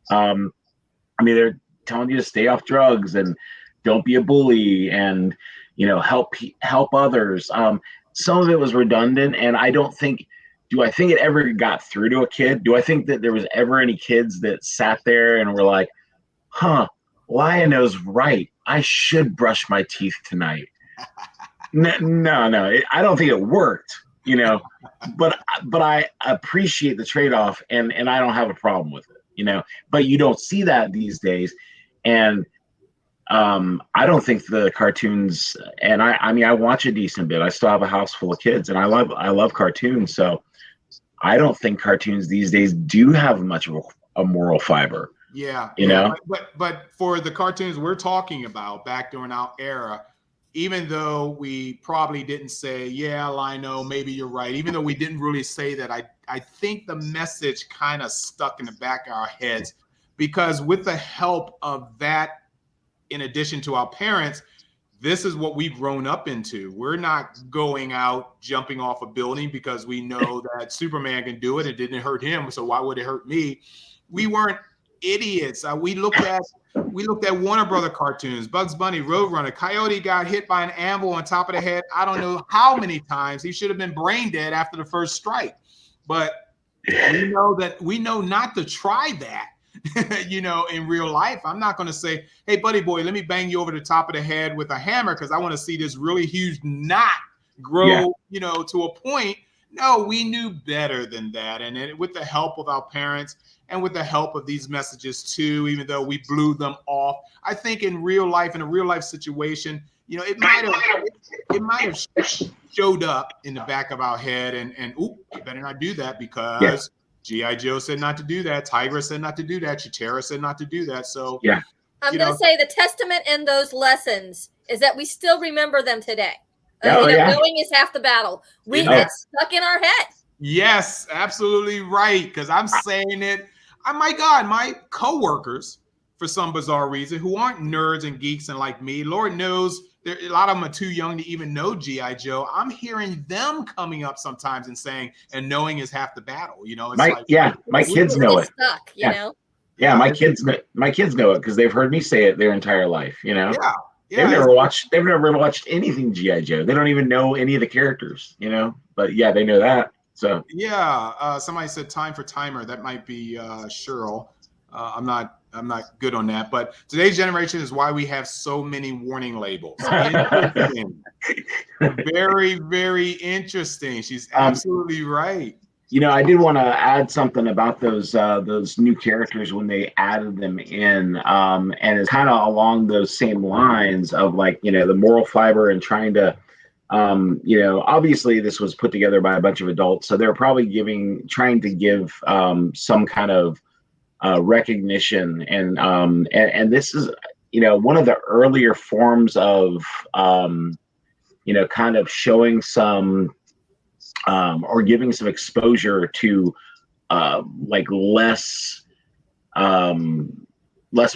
They're telling you to stay off drugs and don't be a bully and help others. Some of it was redundant, and do I think it ever got through to a kid? Do I think that there was ever any kids that sat there and were like, Lion-O's right, I should brush my teeth tonight? No, I don't think it worked, but I appreciate the trade-off, and I don't have a problem with it, but you don't see that these days. And I don't think the cartoons, and I watch a decent bit. I still have a house full of kids, and I love cartoons. So I don't think cartoons these days do have much of a moral fiber. Yeah, know. But for the cartoons we're talking about back during our era, even though we probably didn't say, yeah, Lino, maybe you're right, even though we didn't really say that, I think the message kind of stuck in the back of our heads, because with the help of that, in addition to our parents, this is what we've grown up into. We're not going out jumping off a building because we know that Superman can do it. It didn't hurt him, so why would it hurt me? We weren't idiots. We looked at Warner Brother cartoons, Bugs Bunny, Roadrunner. Coyote got hit by an anvil on top of the head. I don't know how many times. He should have been brain dead after the first strike. But we know not to try that. In real life. I'm not going to say, hey, buddy boy, let me bang you over the top of the head with a hammer because I want to see this really huge knot grow, to a point. No, we knew better than that. And with the help of our parents and with the help of these messages too, even though we blew them off, I think in a real life situation, it might have showed up in the back of our head and you better not do that because G.I. Joe said not to do that. Tigra said not to do that. Chitara said not to do that. So I'm going to say the testament in those lessons is that we still remember them today. Knowing is half the battle. We get stuck in our head. Yes, absolutely right. Because I'm saying it. Oh my God, my coworkers, for some bizarre reason, who aren't nerds and geeks and like me, Lord knows, a lot of them are too young to even know G.I. Joe. I'm hearing them coming up sometimes and saying, and knowing is half the battle. It's my kids know it. Stuck, you know? Yeah, my kids know it because they've heard me say it their entire life. Yeah. They've never watched anything G.I. Joe. They don't even know any of the characters. But yeah, they know that. So somebody said time for timer. That might be Cheryl. I'm not good on that, but today's generation is why we have so many warning labels. Very, very interesting. She's absolutely right. I did want to add something about those new characters when they added them in, and it's kind of along those same lines of the moral fiber and trying to You know, obviously this was put together by a bunch of adults, so they're probably trying to give some kind of recognition, and this is, you know, one of the earlier forms of you know, kind of showing some or giving some exposure to like less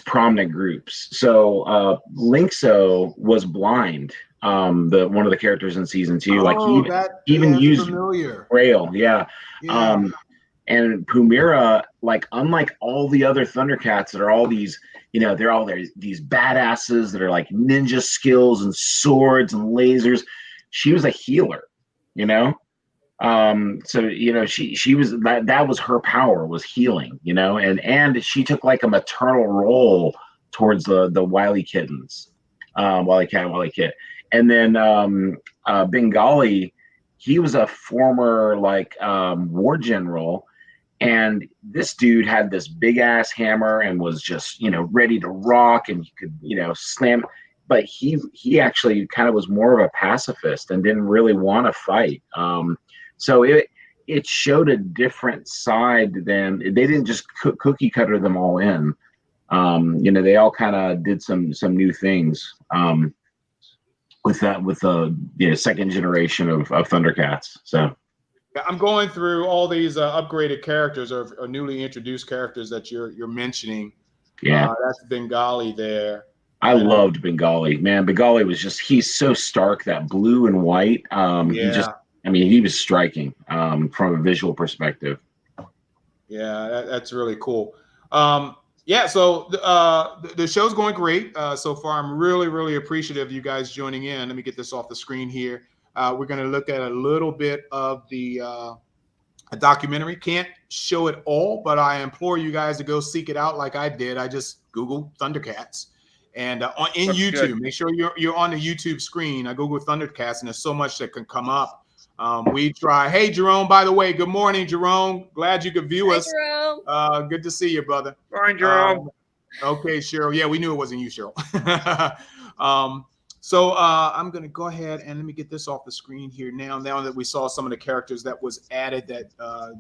prominent groups. So Linkso was blind. The one of the characters in season 2, like he even used familiar. Braille, yeah. And Mumm-Ra, like unlike all the other Thundercats that are all these, you know, they're all these badasses that are like ninja skills and swords and lasers. She was a healer, you know. So you know, she was that was her power, was healing, you know, and she took like a maternal role towards the Wily kittens, Wily Cat, Wily Kit, and then Bengali, he was a former like war general, and this dude had this big ass hammer and was just, you know, ready to rock, and he could, you know, slam. But he actually kind of was more of a pacifist and didn't really want to fight. So it showed a different side than, they didn't just cookie cutter them all in. You know, they all kind of did some new things with the you know, second generation of Thundercats. So I'm going through all these upgraded characters or newly introduced characters that you're mentioning. Yeah, that's Bengali there. I loved Bengali, man. Bengali was just, he's so stark, that blue and white. He just, I mean, he was striking from a visual perspective. Yeah, that's really cool. Yeah, so the show's going great so far. I'm really appreciative of you guys joining in. Let me get this off the screen here. We're going to look at a little bit of the a documentary. Can't show it all, but I implore you guys to go seek it out like I did. I just Googled Thundercats. And in YouTube, good. Make sure you're on the YouTube screen. I Google Thundercats, and there's so much that can come up. We try. Hey, Jerome, by the way, good morning, Jerome. Glad you could view us. Jerome. Good to see you, brother. Morning, Jerome. Okay, Cheryl. Yeah, we knew it wasn't you, Cheryl. So I'm going to go ahead and let me get this off the screen here now that we saw some of the characters that was added that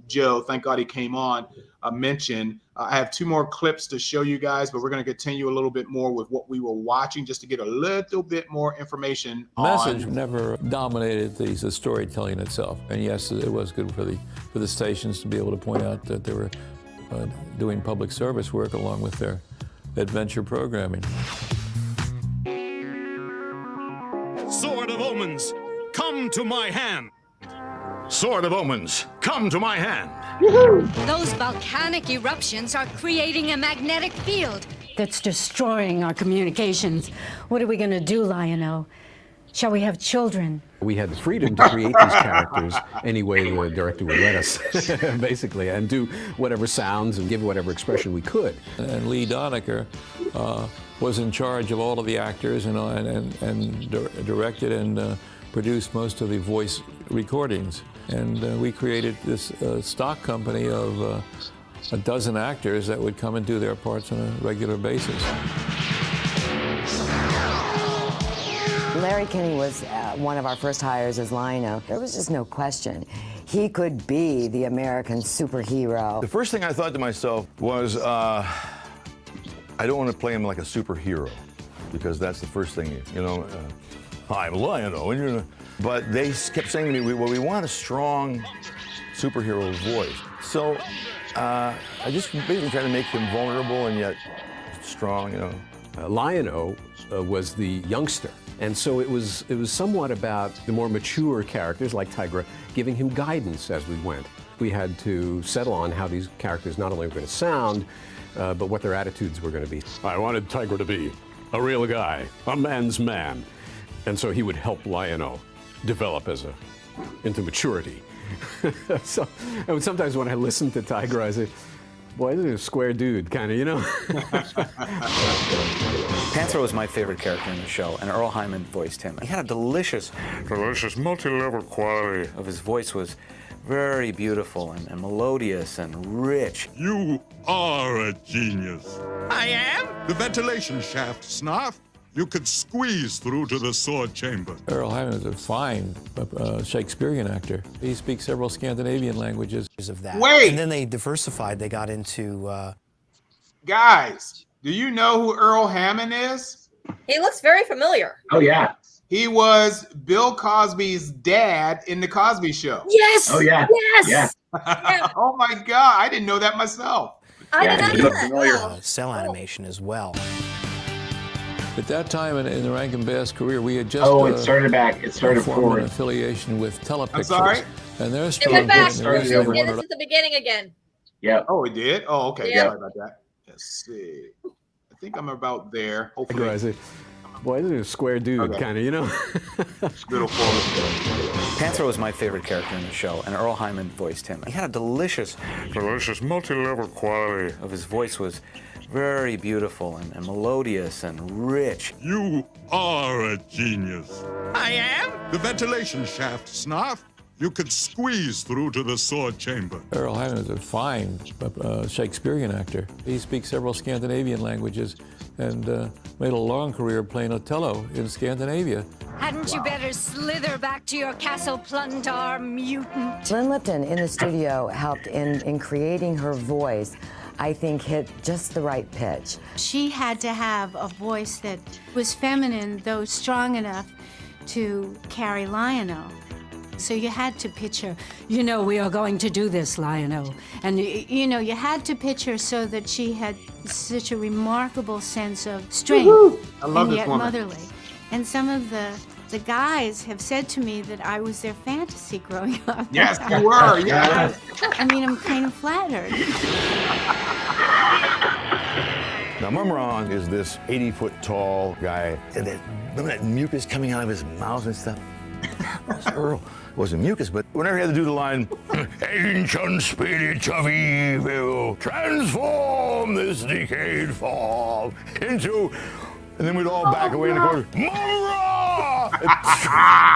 Joe, thank God he came on, mentioned. I have 2 more clips to show you guys, but we're going to continue a little bit more with what we were watching just to get a little bit more information Message never dominated the storytelling itself. And yes, it was good for the stations to be able to point out that they were doing public service work along with their adventure programming. Sword of Omens, come to my hand. Sword of Omens, come to my hand. Those volcanic eruptions are creating a magnetic field that's destroying our communications. What are we going to do, Lion-O? Shall we have children? We had the freedom to create these characters any way the director would let us, basically, and do whatever sounds and give whatever expression we could. And Lee Donecker was in charge of all of the actors and directed and produced most of the voice recordings. And we created this stock company of a dozen actors that would come and do their parts on a regular basis. Larry Kinney was one of our first hires as Lion-O. There was just no question. He could be the American superhero. The first thing I thought to myself was, I don't want to play him like a superhero, because that's the first thing, you know, I'm Lion-O, and you're. But they kept saying to me, well, we want a strong superhero voice. So I just basically tried to make him vulnerable and yet strong, you know. Lion-O was the youngster. And so it was somewhat about the more mature characters like Tigra giving him guidance as we went. We had to settle on how these characters not only were going to sound, but what their attitudes were going to be. I wanted Tigra to be a real guy, a man's man. And so he would help Lion-O develop into maturity. So, and sometimes when I listen to Tigra, I say, boy, this is a square dude, kind of, you know? Panther was my favorite character in the show, and Earl Hyman voiced him. He had a delicious multi-level quality. Of his voice was very beautiful and melodious and rich. You are a genius. I am? The ventilation shaft, Snarf. you could squeeze through to the sword chamber. Earl Hyman is a fine Shakespearean actor. He speaks several Scandinavian languages. Of that. Wait! And then they diversified. They got into. Guys, do you know who Earl Hammond is? He looks very familiar. Oh, yeah. He was Bill Cosby's dad in The Cosby Show. Yes. Oh, yeah. Yes. Yeah. Oh, my God. I didn't know that myself. I did not know that. familiar. Cell animation as well. At that time in the Rankin-Bass career, we had just It started back. It started formed forward. an affiliation with Telepictures. I'm sorry? And their It strong went back. point, and the reason they Yeah, wanted this is the beginning again. Yeah. Oh, it did? Oh, okay. Yeah. Sorry about that. Let's see. I think I'm about there. Hopefully. Boy, this is a square dude, Okay. kind of, you know? Little forward. Panthro was my favorite character in the show, and Earl Hyman voiced him. He had a delicious, multi-level quality of his voice was very beautiful and melodious and rich. You are a genius. I am? The ventilation shaft, Snarf. You could squeeze through to the sword chamber. Earl Hyman is a fine Shakespearean actor. He speaks several Scandinavian languages and made a long career playing Othello in Scandinavia. Hadn't you better slither back to your castle, Plundar, mutant? Lynn Lipton in the studio helped in creating her voice. I think hit just the right pitch. She had to have a voice that was feminine, though strong enough to carry Lion-O. So you had to pitch her, you know, we are going to do this, Lion-O. And, you know, you had to pitch her so that she had such a remarkable sense of strength I love and this yet woman. motherly. And some of the guys have said to me that I was their fantasy growing up. Yes, you were. Yes. I mean, I'm kind of flattered. Now, Mumm-Ra is this 80-foot tall guy. And remember that mucus coming out of his mouth and stuff? That was Earl. It wasn't mucus, but whenever he had to do the line, ancient spirits of evil, transform this decayed form into, and then we'd all back away in the corner, Mumm-Ra!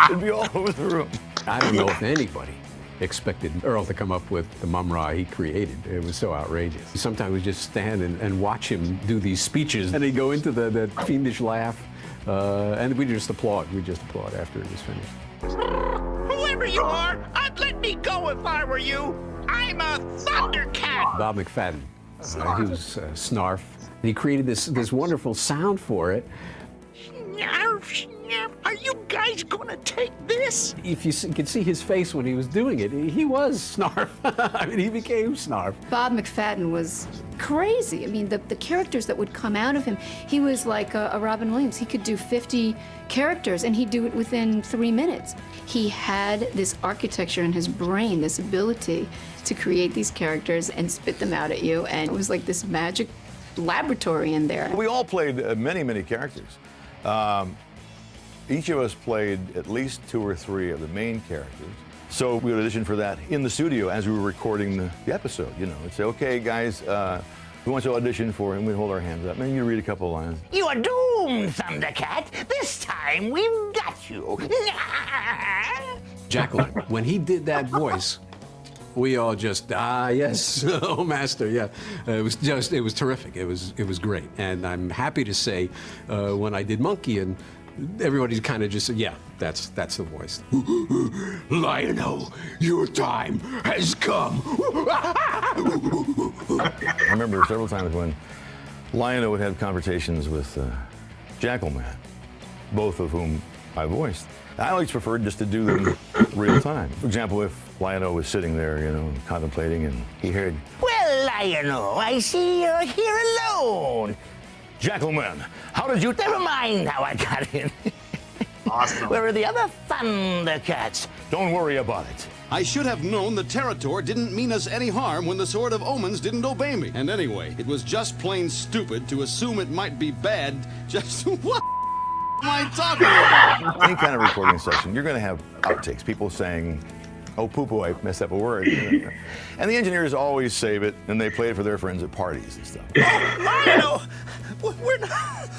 It'd be all over the room. I don't know if anybody expected Earl to come up with the Mumm-Ra he created. It was so outrageous. Sometimes we just stand and watch him do these speeches, and he'd go into the fiendish laugh, and we just applaud. We just applaud after it was finished. Whoever you are, I'd let me go if I were you. I'm a Thundercat. Bob McFadden, he was Snarf. He created this wonderful sound for it. Are you guys gonna take this? If you could see his face when he was doing it, he was Snarf. I mean, he became Snarf. Bob McFadden was crazy. I mean, the characters that would come out of him, he was like a Robin Williams. He could do 50 characters, and he'd do it within 3 minutes. He had this architecture in his brain, this ability to create these characters and spit them out at you, and it was like this magic laboratory in there. We all played many, many characters. Each of us played at least 2 or 3 of the main characters. So we would audition for that in the studio as we were recording the episode. You know, we'd say, okay, guys, who wants to audition for him? We'd hold our hands up, and you'd read a couple of lines. You are doomed, Thundercat. This time we've got you. Jacqueline, when he did that voice, we all just, yes, oh master, yeah. It was terrific. It was great. And I'm happy to say, when I did Monkey, and everybody kind of just said, yeah, that's the voice. Lion-O, your time has come. I remember several times when Lion-O would have conversations with Jackal-Man, both of whom I voiced. I always preferred just to do them real time. For example, if Lion-O was sitting there, you know, contemplating, and he heard, Well, Lion-O, I see you're here alone. Jackal-Man, how did you... Never mind how I got in. Awesome. Where are the other Thundercats? Don't worry about it. I should have known the Territor didn't mean us any harm when the Sword of Omens didn't obey me. And anyway, it was just plain stupid to assume it might be bad just... What am I talking about? Any kind of recording session, you're going to have outtakes. People saying, oh, poo-poo, I messed up a word. And the engineers always save it, and they play it for their friends at parties and stuff. Lion-O, we're not...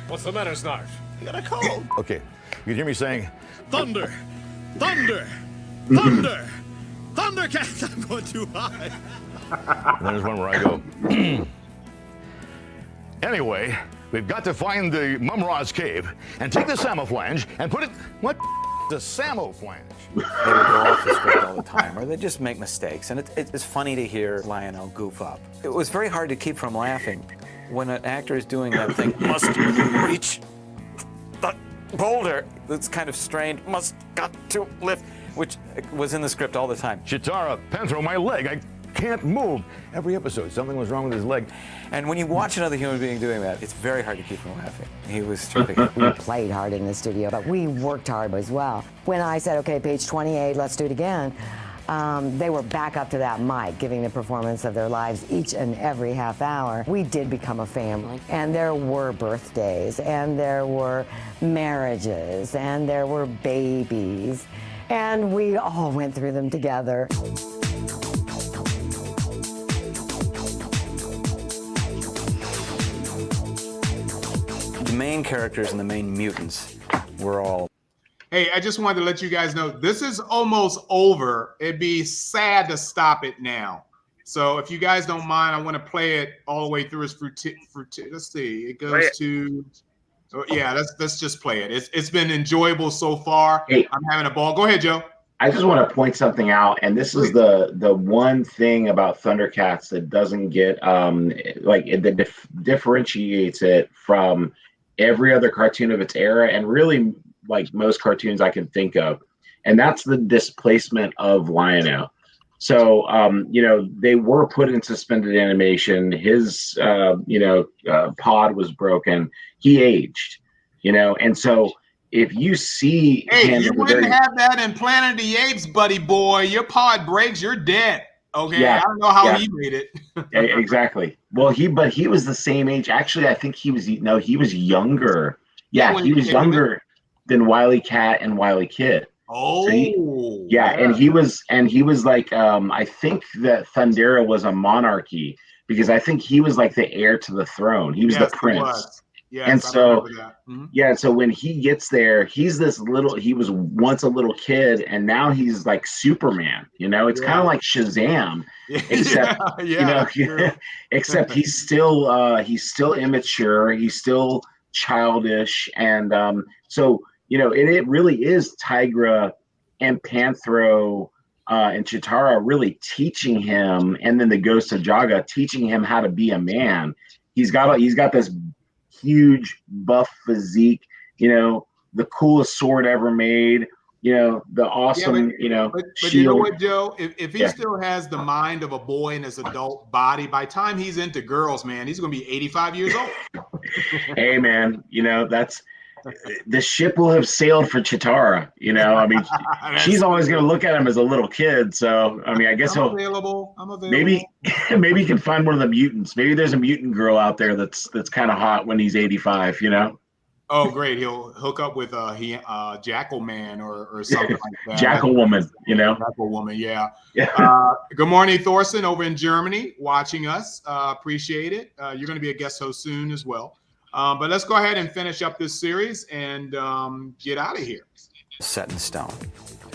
What's the matter, Snarf? I got a cold. Okay, you can hear me saying, Thunder! Thunder! Thunder! Thundercats! I'm going too high. and then there's one where I go, anyway, We've got to find the Mumm-Ra's cave and take the Samoflange and put it... What the Samoflange? They would go off the script all the time, or they just make mistakes, and it's funny to hear Lionel goof up. It was very hard to keep from laughing when an actor is doing that thing, must reach the boulder, that's kind of strained, must got to lift, which was in the script all the time. Chitara, Panthro, my leg, I can't move. Every episode, something was wrong with his leg. And when you watch another human being doing that, it's very hard to keep from laughing. He was terrific. We played hard in the studio, but we worked hard as well. When I said, okay, page 28, let's do it again, they were back up to that mic, giving the performance of their lives each and every half hour. We did become a family, and there were birthdays, and there were marriages, and there were babies, and we all went through them together. The main characters and the main mutants were all... Hey, I just wanted to let you guys know, this is almost over. It'd be sad to stop it now. So if you guys don't mind, I want to play it all the way through as let's see, it goes to... Yeah, let's just play it. It's been enjoyable so far. Hey, I'm having a ball. Go ahead, Joe. I just want to point something out, and this is the one thing about ThunderCats that doesn't get that differentiates it from every other cartoon of its era, and really like most cartoons I can think of, and that's the displacement of Lion-O. So they were put in suspended animation. His pod was broken. He aged, and so if you see, hey, you wouldn't have that in Planet of the Apes, buddy boy. Your pod breaks, you're dead. Okay, yeah, I don't know how he made it. Exactly. Well, he was the same age. Actually, I think he was younger. Yeah, he was younger than Wile E. Cat and Wile E. Kid. Oh, so and he was like, I think that Thundera was a monarchy because I think he was like the heir to the throne. He was the prince. Yes, and so, so when he gets there, he was once a little kid, and now he's like Superman. It's kind of like Shazam, except except he's still immature, he's still childish, and so it really is Tigra and Panthro and Chitara really teaching him, and then the Ghost of Jaga teaching him how to be a man. He's got this huge buff physique, the coolest sword ever made, the awesome, but shield. You know what, Joe? If he still has the mind of a boy in his adult body, by the time he's into girls, man, he's going to be 85 years old. Hey, man, that's the ship will have sailed for Chitara. I mean, she's always going to look at him as a little kid. So, I mean, I guess I'm available. Maybe he can find one of the mutants. Maybe there's a mutant girl out there that's kind of hot when he's 85. Oh, great! He'll hook up with Jackal Man or something like that. Jackal Woman, Jackal Woman, yeah. Good morning, Thorsten, over in Germany, watching us. Appreciate it. You're going to be a guest host soon as well. But let's go ahead and finish up this series and get out of here. Set in stone.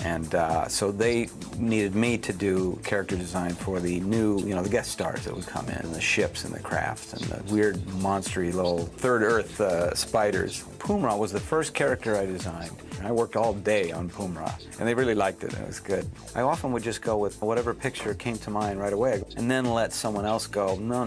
And so they needed me to do character design for the new, the guest stars that would come in, and the ships and the crafts and the weird, monstery little Third Earth spiders. Mumm-Ra was the first character I designed. I worked all day on Mumm-Ra, and they really liked it. It was good. I often would just go with whatever picture came to mind right away, and then let someone else go, no.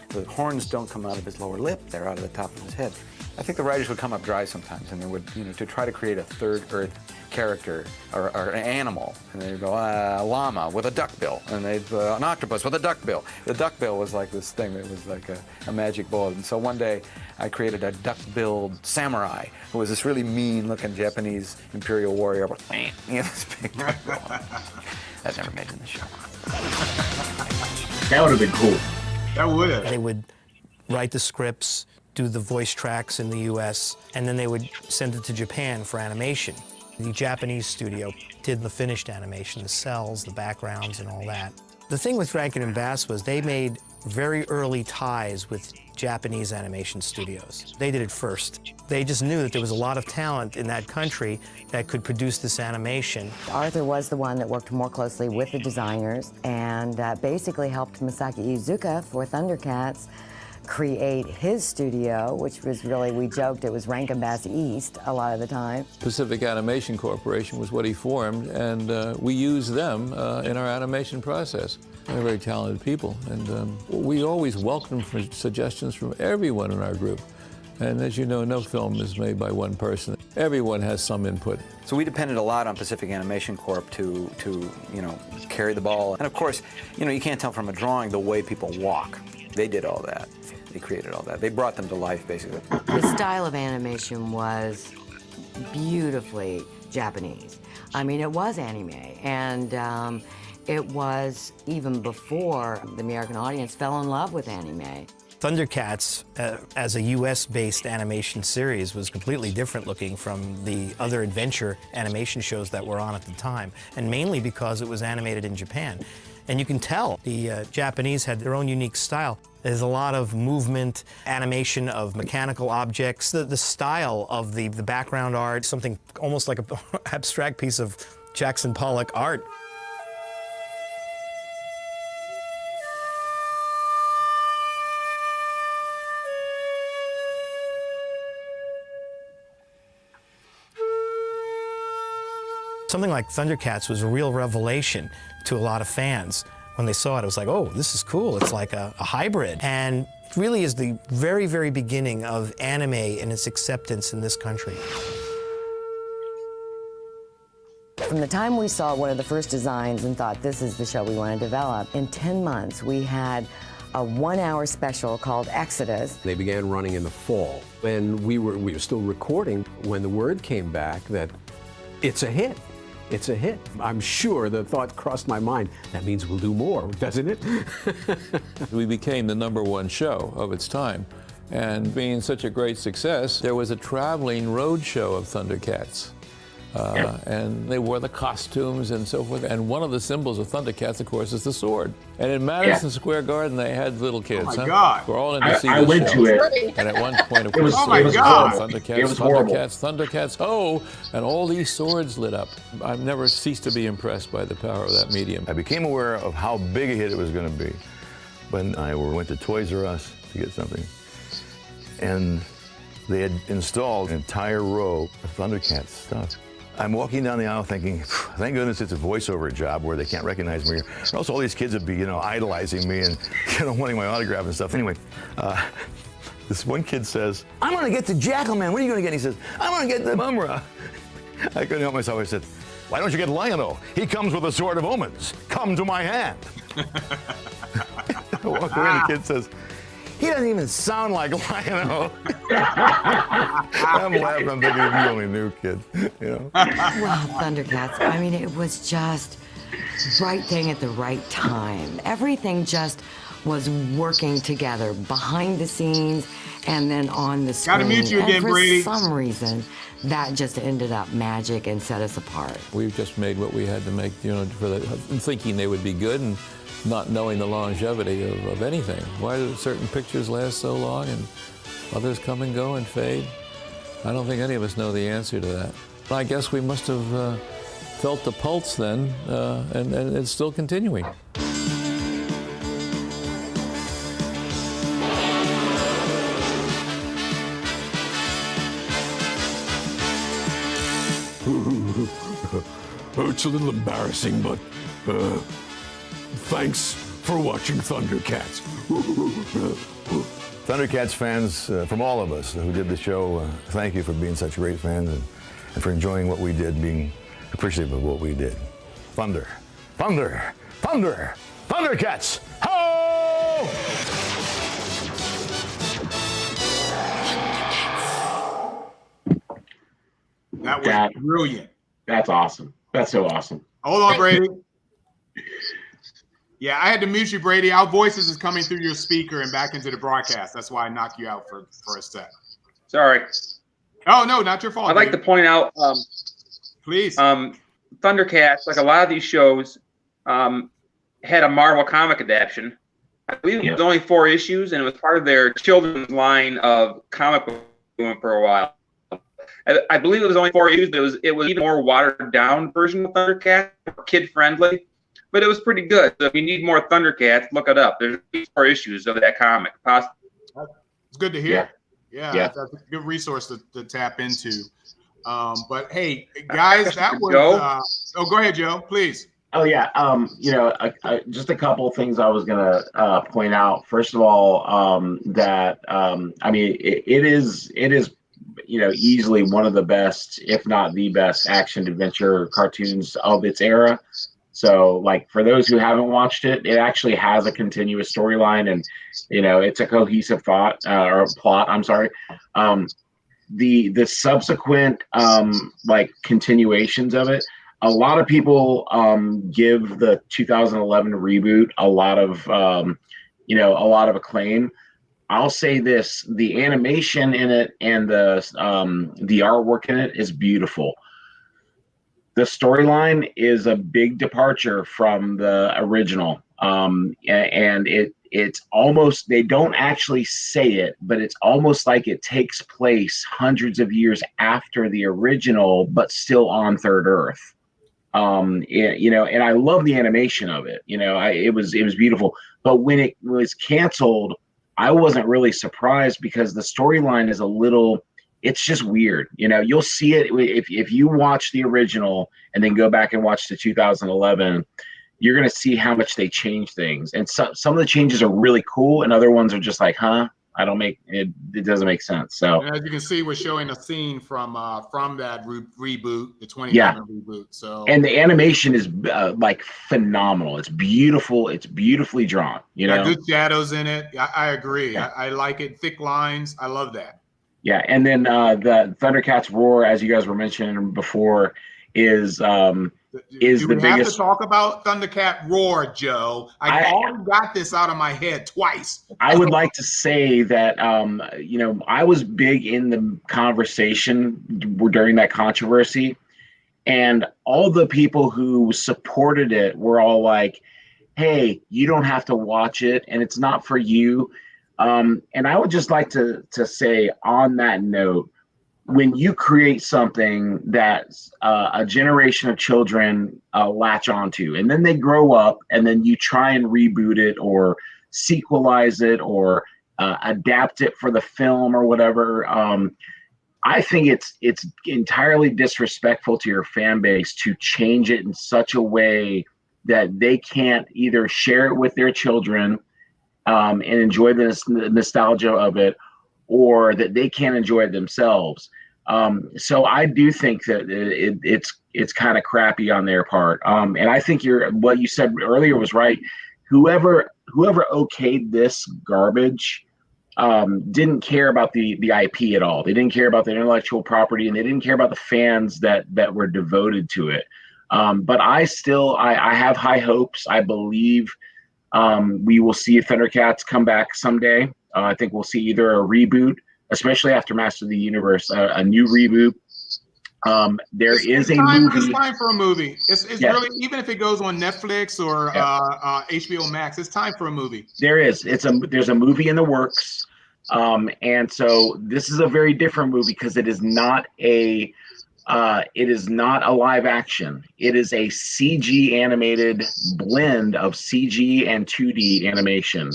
The horns don't come out of his lower lip. They're out of the top of his head. I think the writers would come up dry sometimes, and they would, to try to create a Third Earth character or an animal, and they'd go a llama with a duck bill, and they'd an octopus with a duck bill. The duck bill was like this thing that was like a magic bullet. And so one day I created a duck-billed samurai who was this really mean-looking Japanese imperial warrior with this big duck bill. That never made it in the show. That would have been cool. That would have. They would write the scripts, do the voice tracks in the US, and then they would send it to Japan for animation. The Japanese studio did the finished animation, the cells, the backgrounds, and all that. The thing with Rankin-Bass was they made very early ties with Japanese animation studios. They did it first. They just knew that there was a lot of talent in that country that could produce this animation. Arthur was the one that worked more closely with the designers and basically helped Masaki Iizuka for ThunderCats create his studio, which was really, we joked, it was Rankin-Bass East a lot of the time. Pacific Animation Corporation was what he formed, and we used them in our animation process. They're very talented people, and we always welcome suggestions from everyone in our group. And as you know, no film is made by one person. Everyone has some input. So we depended a lot on Pacific Animation Corp to carry the ball. And of course, you can't tell from a drawing the way people walk. They did all that. They created all that. They brought them to life, basically. The style of animation was beautifully Japanese. I mean, it was anime, and it was even before the American audience fell in love with anime. ThunderCats, as a US-based animation series, was completely different looking from the other adventure animation shows that were on at the time, and mainly because it was animated in Japan. And you can tell the Japanese had their own unique style. There's a lot of movement, animation of mechanical objects, the style of the background art, something almost like an abstract piece of Jackson Pollock art. Something like ThunderCats was a real revelation to a lot of fans. When they saw it, it was like, oh, this is cool. It's like a hybrid. And it really is the very, very beginning of anime and its acceptance in this country. From the time we saw one of the first designs and thought, this is the show we want to develop, in 10 months we had a 1-hour special called Exodus. They began running in the fall, and we were still recording when the word came back that it's a hit. It's a hit. I'm sure the thought crossed my mind, that means we'll do more, doesn't it? We became the #1 show of its time. And being such a great success, there was a traveling road show of ThunderCats. And they wore the costumes and so forth. And one of the symbols of ThunderCats, of course, is the sword. And in Madison Square Garden, they had little kids. Oh my God. We're all in to see I this went show. to it. And at one point, of It was- course, oh my God. ThunderCats, It was horrible. ThunderCats, ho! And all these swords lit up. I've never ceased to be impressed by the power of that medium. I became aware of how big a hit it was going to be when I went to Toys R Us to get something. And they had installed an entire row of ThunderCats stuff. I'm walking down the aisle thinking, thank goodness it's a voiceover job where they can't recognize me. Or else all these kids would be, idolizing me and, wanting my autograph and stuff. Anyway, this one kid says, I'm going to get the Jackal Man. What are you going to get? And he says, I'm going to get the Mumm-Ra. I couldn't help myself. I said, why don't you get Lion-O? He comes with a sword of Omens. Come to my hand. I walk away and the kid says, he doesn't even sound like Lion-O. I'm laughing. I'm thinking, you only knew, kid. Well, ThunderCats, I mean, it was just right thing at the right time. Everything just was working together behind the scenes and then on the screen. Gotta mute you again, and for Brady. some reason, that just ended up magic and set us apart. We've just made what we had to make, thinking they would be good and not knowing the longevity of anything. Why do certain pictures last so long and others come and go and fade? I don't think any of us know the answer to that. I guess we must have felt the pulse then, and it's still continuing. It's a little embarrassing, but thanks for watching ThunderCats. ThunderCats fans, from all of us who did the show, thank you for being such great fans and for enjoying what we did, being appreciative of what we did. Thunder, thunder, thunder, ThunderCats! Ho! That was brilliant. That's awesome. That's so awesome. Hold on, Brady. Yeah, I had to mute you, Brady. Our voices is coming through your speaker and back into the broadcast. That's why I knocked you out for a sec. Sorry. Oh, no, not your fault. I'd like to point out, please. ThunderCats, like a lot of these shows, had a Marvel comic adaptation. I believe it was only 4 issues, and it was part of their children's line of comic book for a while. I believe it was only 4 issues, but it was even more watered down version of ThunderCats, kid friendly. But it was pretty good. So if you need more ThunderCats, look it up. There's 4 issues of that comic. It's good to hear. Yeah, Yeah. that's a good resource to tap into. But hey, guys, that was. Go ahead, Joe, please. Oh yeah, just a couple of things I was gonna point out. First of all, that I mean, it is easily one of the best, if not the best, action adventure cartoons of its era. So, like, for those who haven't watched it, it actually has a continuous storyline, and it's a cohesive thought or plot. I'm sorry. The subsequent like continuations of it, a lot of people give the 2011 reboot a lot of acclaim. I'll say this: the animation in it and the artwork in it is beautiful. The storyline is a big departure from the original, and it's almost, they don't actually say it, but it's almost like it takes place hundreds of years after the original, but still on Third Earth. And I love the animation of it. It was beautiful. But when it was canceled, I wasn't really surprised because the storyline is it's just weird. You'll see it if you watch the original and then go back and watch the 2011. You're going to see how much they change things. And some of the changes are really cool, and other ones are just like, it doesn't make sense. So, and as you can see, we're showing a scene from that reboot, the 2011 reboot. So, and the animation is like phenomenal. It's beautiful. It's beautifully drawn. Got good shadows in it. I agree. Yeah. I like it. Thick lines. I love that. Yeah, and then the Thundercats Roar, as you guys were mentioning before, is the biggest. We have to talk about Thundercat Roar, Joe. I already got this out of my head twice. I would like to say that I was big in the conversation during that controversy, and all the people who supported it were all like, "Hey, you don't have to watch it, and it's not for you." And I would just like to say on that note, when you create something that a generation of children latch onto, and then they grow up, and then you try and reboot it or sequelize it or adapt it for the film or whatever, I think it's entirely disrespectful to your fan base to change it in such a way that they can't either share it with their children and enjoy the nostalgia of it, or that they can't enjoy it themselves. So I do think that it's kind of crappy on their part. And I think what you said earlier was right. Whoever okayed this garbage didn't care about the IP at all. They didn't care about the intellectual property, and they didn't care about the fans that were devoted to it. But I have high hopes. I believe we will see Thundercats come back someday. I think we'll see either a reboot, especially after Master of the Universe, a new reboot. It's time for a movie. It's really, even if it goes on Netflix or HBO Max, it's time for a movie. There's a movie in the works, and so this is a very different movie because it is not a live action. It is a CG animated blend of CG and 2D animation.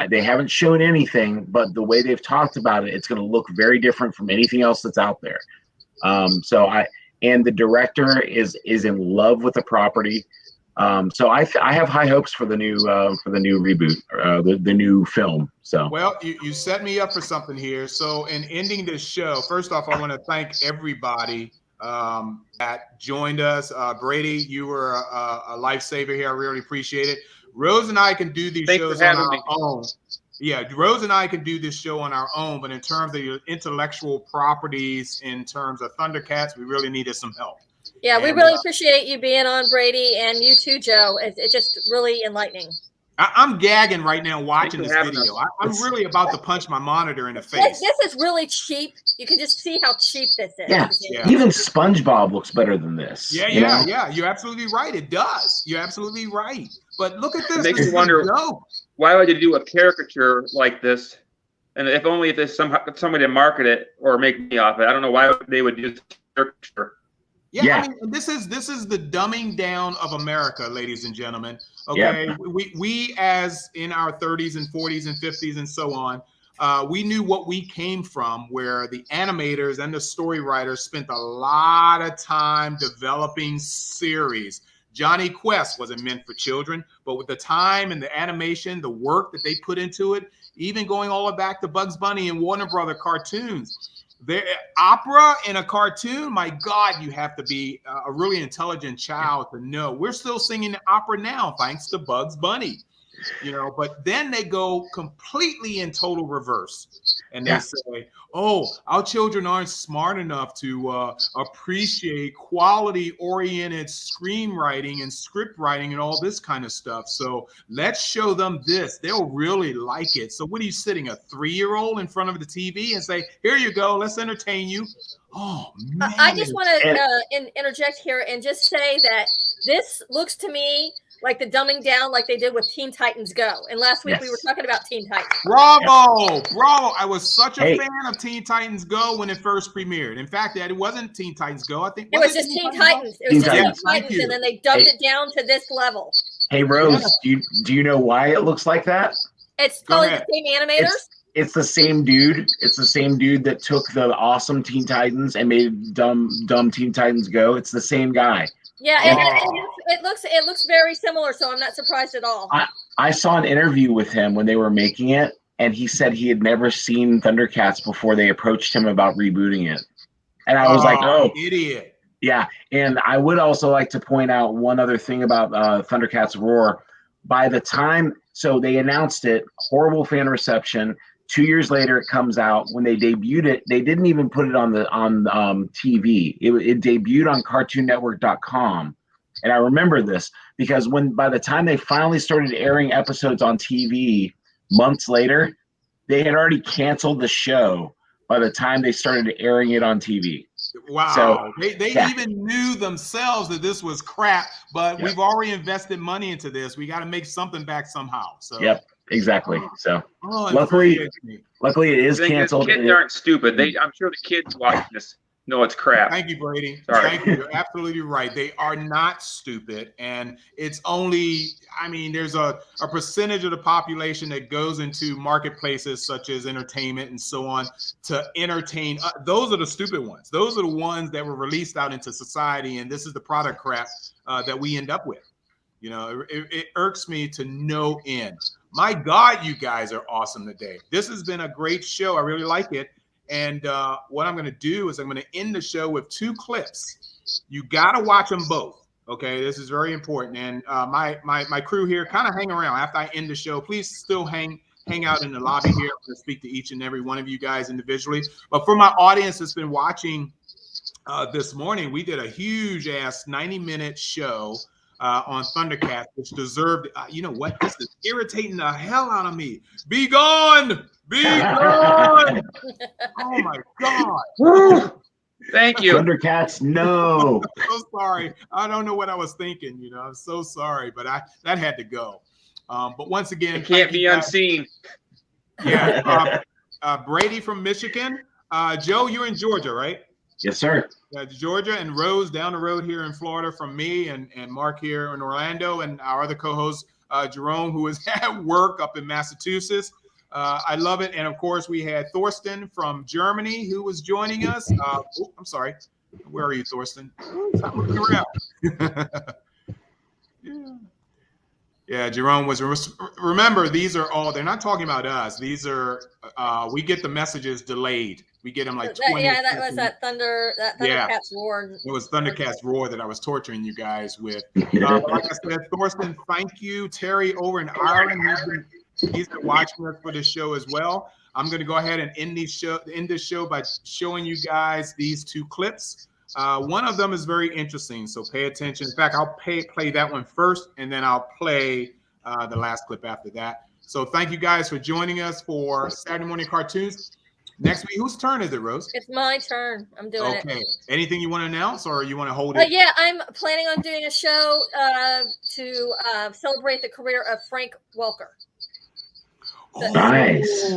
They haven't shown anything, but the way they've talked about it, it's going to look very different from anything else that's out there. And the director is in love with the property. So I have high hopes for the new reboot, the new film. So well, you set me up for something here. So in ending this show, first off, I want to thank everybody that joined us. Brady, you were a lifesaver here. I really appreciate it. Rose and I can do these shows on our own. Yeah, Rose and I can do this show on our own, but in terms of your intellectual properties, in terms of Thundercats, we really needed some help. Yeah, we really appreciate you being on, Brady, and you too, Joe. It's just really enlightening. I'm gagging right now watching this video. I'm really about to punch my monitor in the face. This is really cheap. You can just see how cheap this is. Yeah. Even SpongeBob looks better than this. Yeah. You're absolutely right. It does. You're absolutely right. But look at this. It makes you wonder, why would you do a caricature like this? And if only if there's somebody to market it or make money off it. I don't know why they would do this caricature. Yeah, I mean, this is the dumbing down of America, ladies and gentlemen. Okay, we as in our 30s and 40s and 50s and so on we knew what we came from, where the animators and the story writers spent a lot of time developing series. Johnny Quest wasn't meant for children, but with the time and the animation, the work that they put into it, even going all the way back to Bugs Bunny and Warner Brother cartoons, the opera in a cartoon, my God, you have to be a really intelligent child to know. We're still singing the opera now, thanks to Bugs Bunny, you know, but then they go completely in total reverse. And they say, oh, our children aren't smart enough to appreciate quality-oriented screenwriting and script writing and all this kind of stuff. So let's show them this. They'll really like it. So what are you sitting, a 3-year-old in front of the TV and say, here you go, let's entertain you? Oh, man. I just want to interject here and just say that this looks to me like the dumbing down like they did with Teen Titans Go. And last week we were talking about Teen Titans. Bravo! Bravo! I was such a fan of Teen Titans Go when it first premiered. In fact, it wasn't Teen Titans Go. I think it was just Teen Titans. It was just Teen Titans, and then they dumbed it down to this level. Hey, Rose, do you know why it looks like that? It's probably the same animators. It's the same dude. It's the same dude that took the awesome Teen Titans and made dumb Teen Titans Go. It's the same guy. Yeah, it looks very similar, so I'm not surprised at all. I saw an interview with him when they were making it, and he said he had never seen ThunderCats before they approached him about rebooting it. And I was like, oh, idiot. Yeah, and I would also like to point out one other thing about ThunderCats Roar. By the time, so they announced it, horrible fan reception. 2 years later, it comes out. When they debuted it, they didn't even put it on TV. It debuted on CartoonNetwork.com, and I remember this because by the time they finally started airing episodes on TV months later, they had already canceled the show by the time they started airing it on TV. Wow, so, they even knew themselves that this was crap, but we've already invested money into this. We got to make something back somehow. So. Yep. Exactly. So luckily it is canceled. Kids aren't stupid. I'm sure the kids watching this know it's crap. Thank you, Brady. Sorry. Thank you. You're absolutely right. They are not stupid. And it's only, there's a percentage of the population that goes into marketplaces such as entertainment and so on to entertain. Those are the stupid ones. Those are the ones that were released out into society. And this is the product crap that we end up with. You know, it irks me to no end. My God, you guys are awesome today. This has been a great show. I really like it. And what I'm going to do is I'm going to end the show with 2 clips. You got to watch them both. Okay, this is very important. And my crew here, kind of hang around after I end the show. Please still hang out in the lobby here. I'm going to speak to each and every one of you guys individually. But for my audience that's been watching this morning, we did a huge ass 90-minute show on ThunderCats, which deserved, you know what? This is irritating the hell out of me. Be gone! Be gone! Oh my God. Thank you. ThunderCats, no. I'm so sorry. I don't know what I was thinking, you know. I'm so sorry, but that had to go. But once again, it can't be unseen. Yeah. Brady from Michigan. Joe, you're in Georgia, right? Yes, sir. Georgia, and Rose down the road here in Florida from me, and Mark here in Orlando, and our other co-host, Jerome, who is at work up in Massachusetts. I love it. And of course, we had Thorsten from Germany who was joining us. I'm sorry. Where are you, Thorsten? Stop looking around. Yeah, Jerome was. Remember, these are all. They're not talking about us. These are. We get the messages delayed. We get them like 20. That was that ThunderCats Roar. It was ThunderCats Roar that I was torturing you guys with. Like I said, Thorsten, thank you. Terry over in Ireland, he's been watching us for this show as well. I'm going to go ahead and end this show by showing you guys these 2 clips. One of them is very interesting, so pay attention. In fact, I'll play that one first, and then I'll play the last clip after that. So thank you guys for joining us for Saturday Morning Cartoons. Next week, whose turn is it, Rose? It's my turn. I'm doing it. Okay. Anything you want to announce, or you want to hold it? Yeah, I'm planning on doing a show to celebrate the career of Frank Welker. Nice.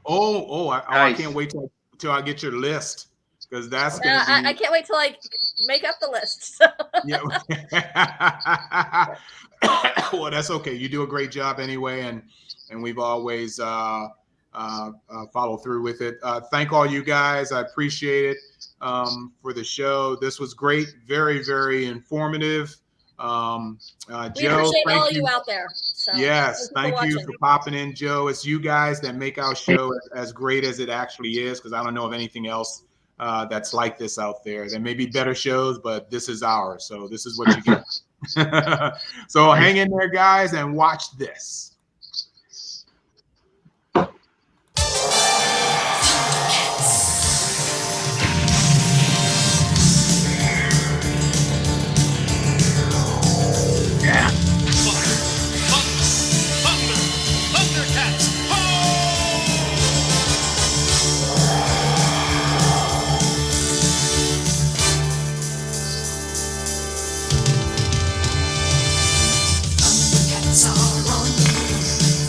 I can't wait till I get your list, because that's gonna be... I can't wait till I make up the list. So. Yeah. Well, that's okay. You do a great job anyway, and we've always follow through with it. Thank all you guys. I appreciate it for the show. This was great. Very, very informative. We Joe, appreciate thank all you. you out there. So Yes, thank you watching. for popping in, Joe. It's you guys that make our show as great as it actually is, because I don't know of anything else that's like this out there. There may be better shows, but this is ours. So this is what you get. So hang in there, guys, and watch this. Yeah. Thundercats are on,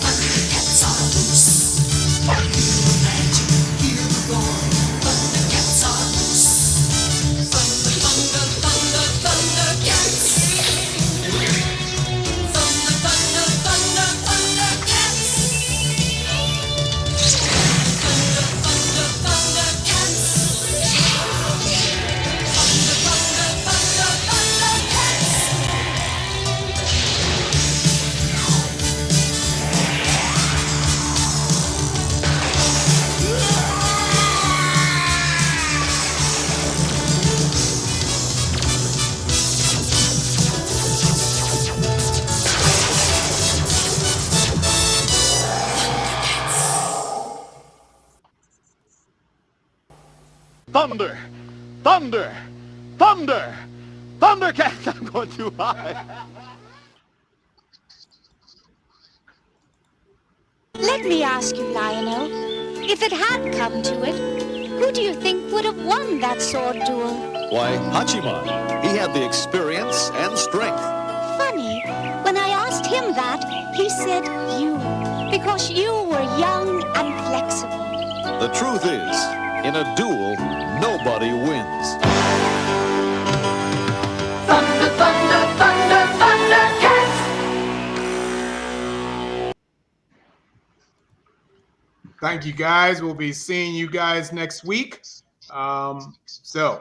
Thundercats are loose. Feel the magic, hear the roar. Thundercats are loose. Thunder, thunder, thunder, Thundercats. Thunder, thunder, thunder, Thundercats. Thunder, thunder, Thundercats. Thunder, thunder, thunder, Thundercats. Thunder! Thunder! Thunder! Thundercats! I'm going too high. Let me ask you, Lionel, if it had come to it, who do you think would have won that sword duel? Why, Hachiman. He had the experience and strength. Funny, when I asked him that, he said you, because you were young and flexible. The truth is, in a duel, nobody wins. Thunder, thunder, thunder, Thundercats. Thank you, guys. We'll be seeing you guys next week. So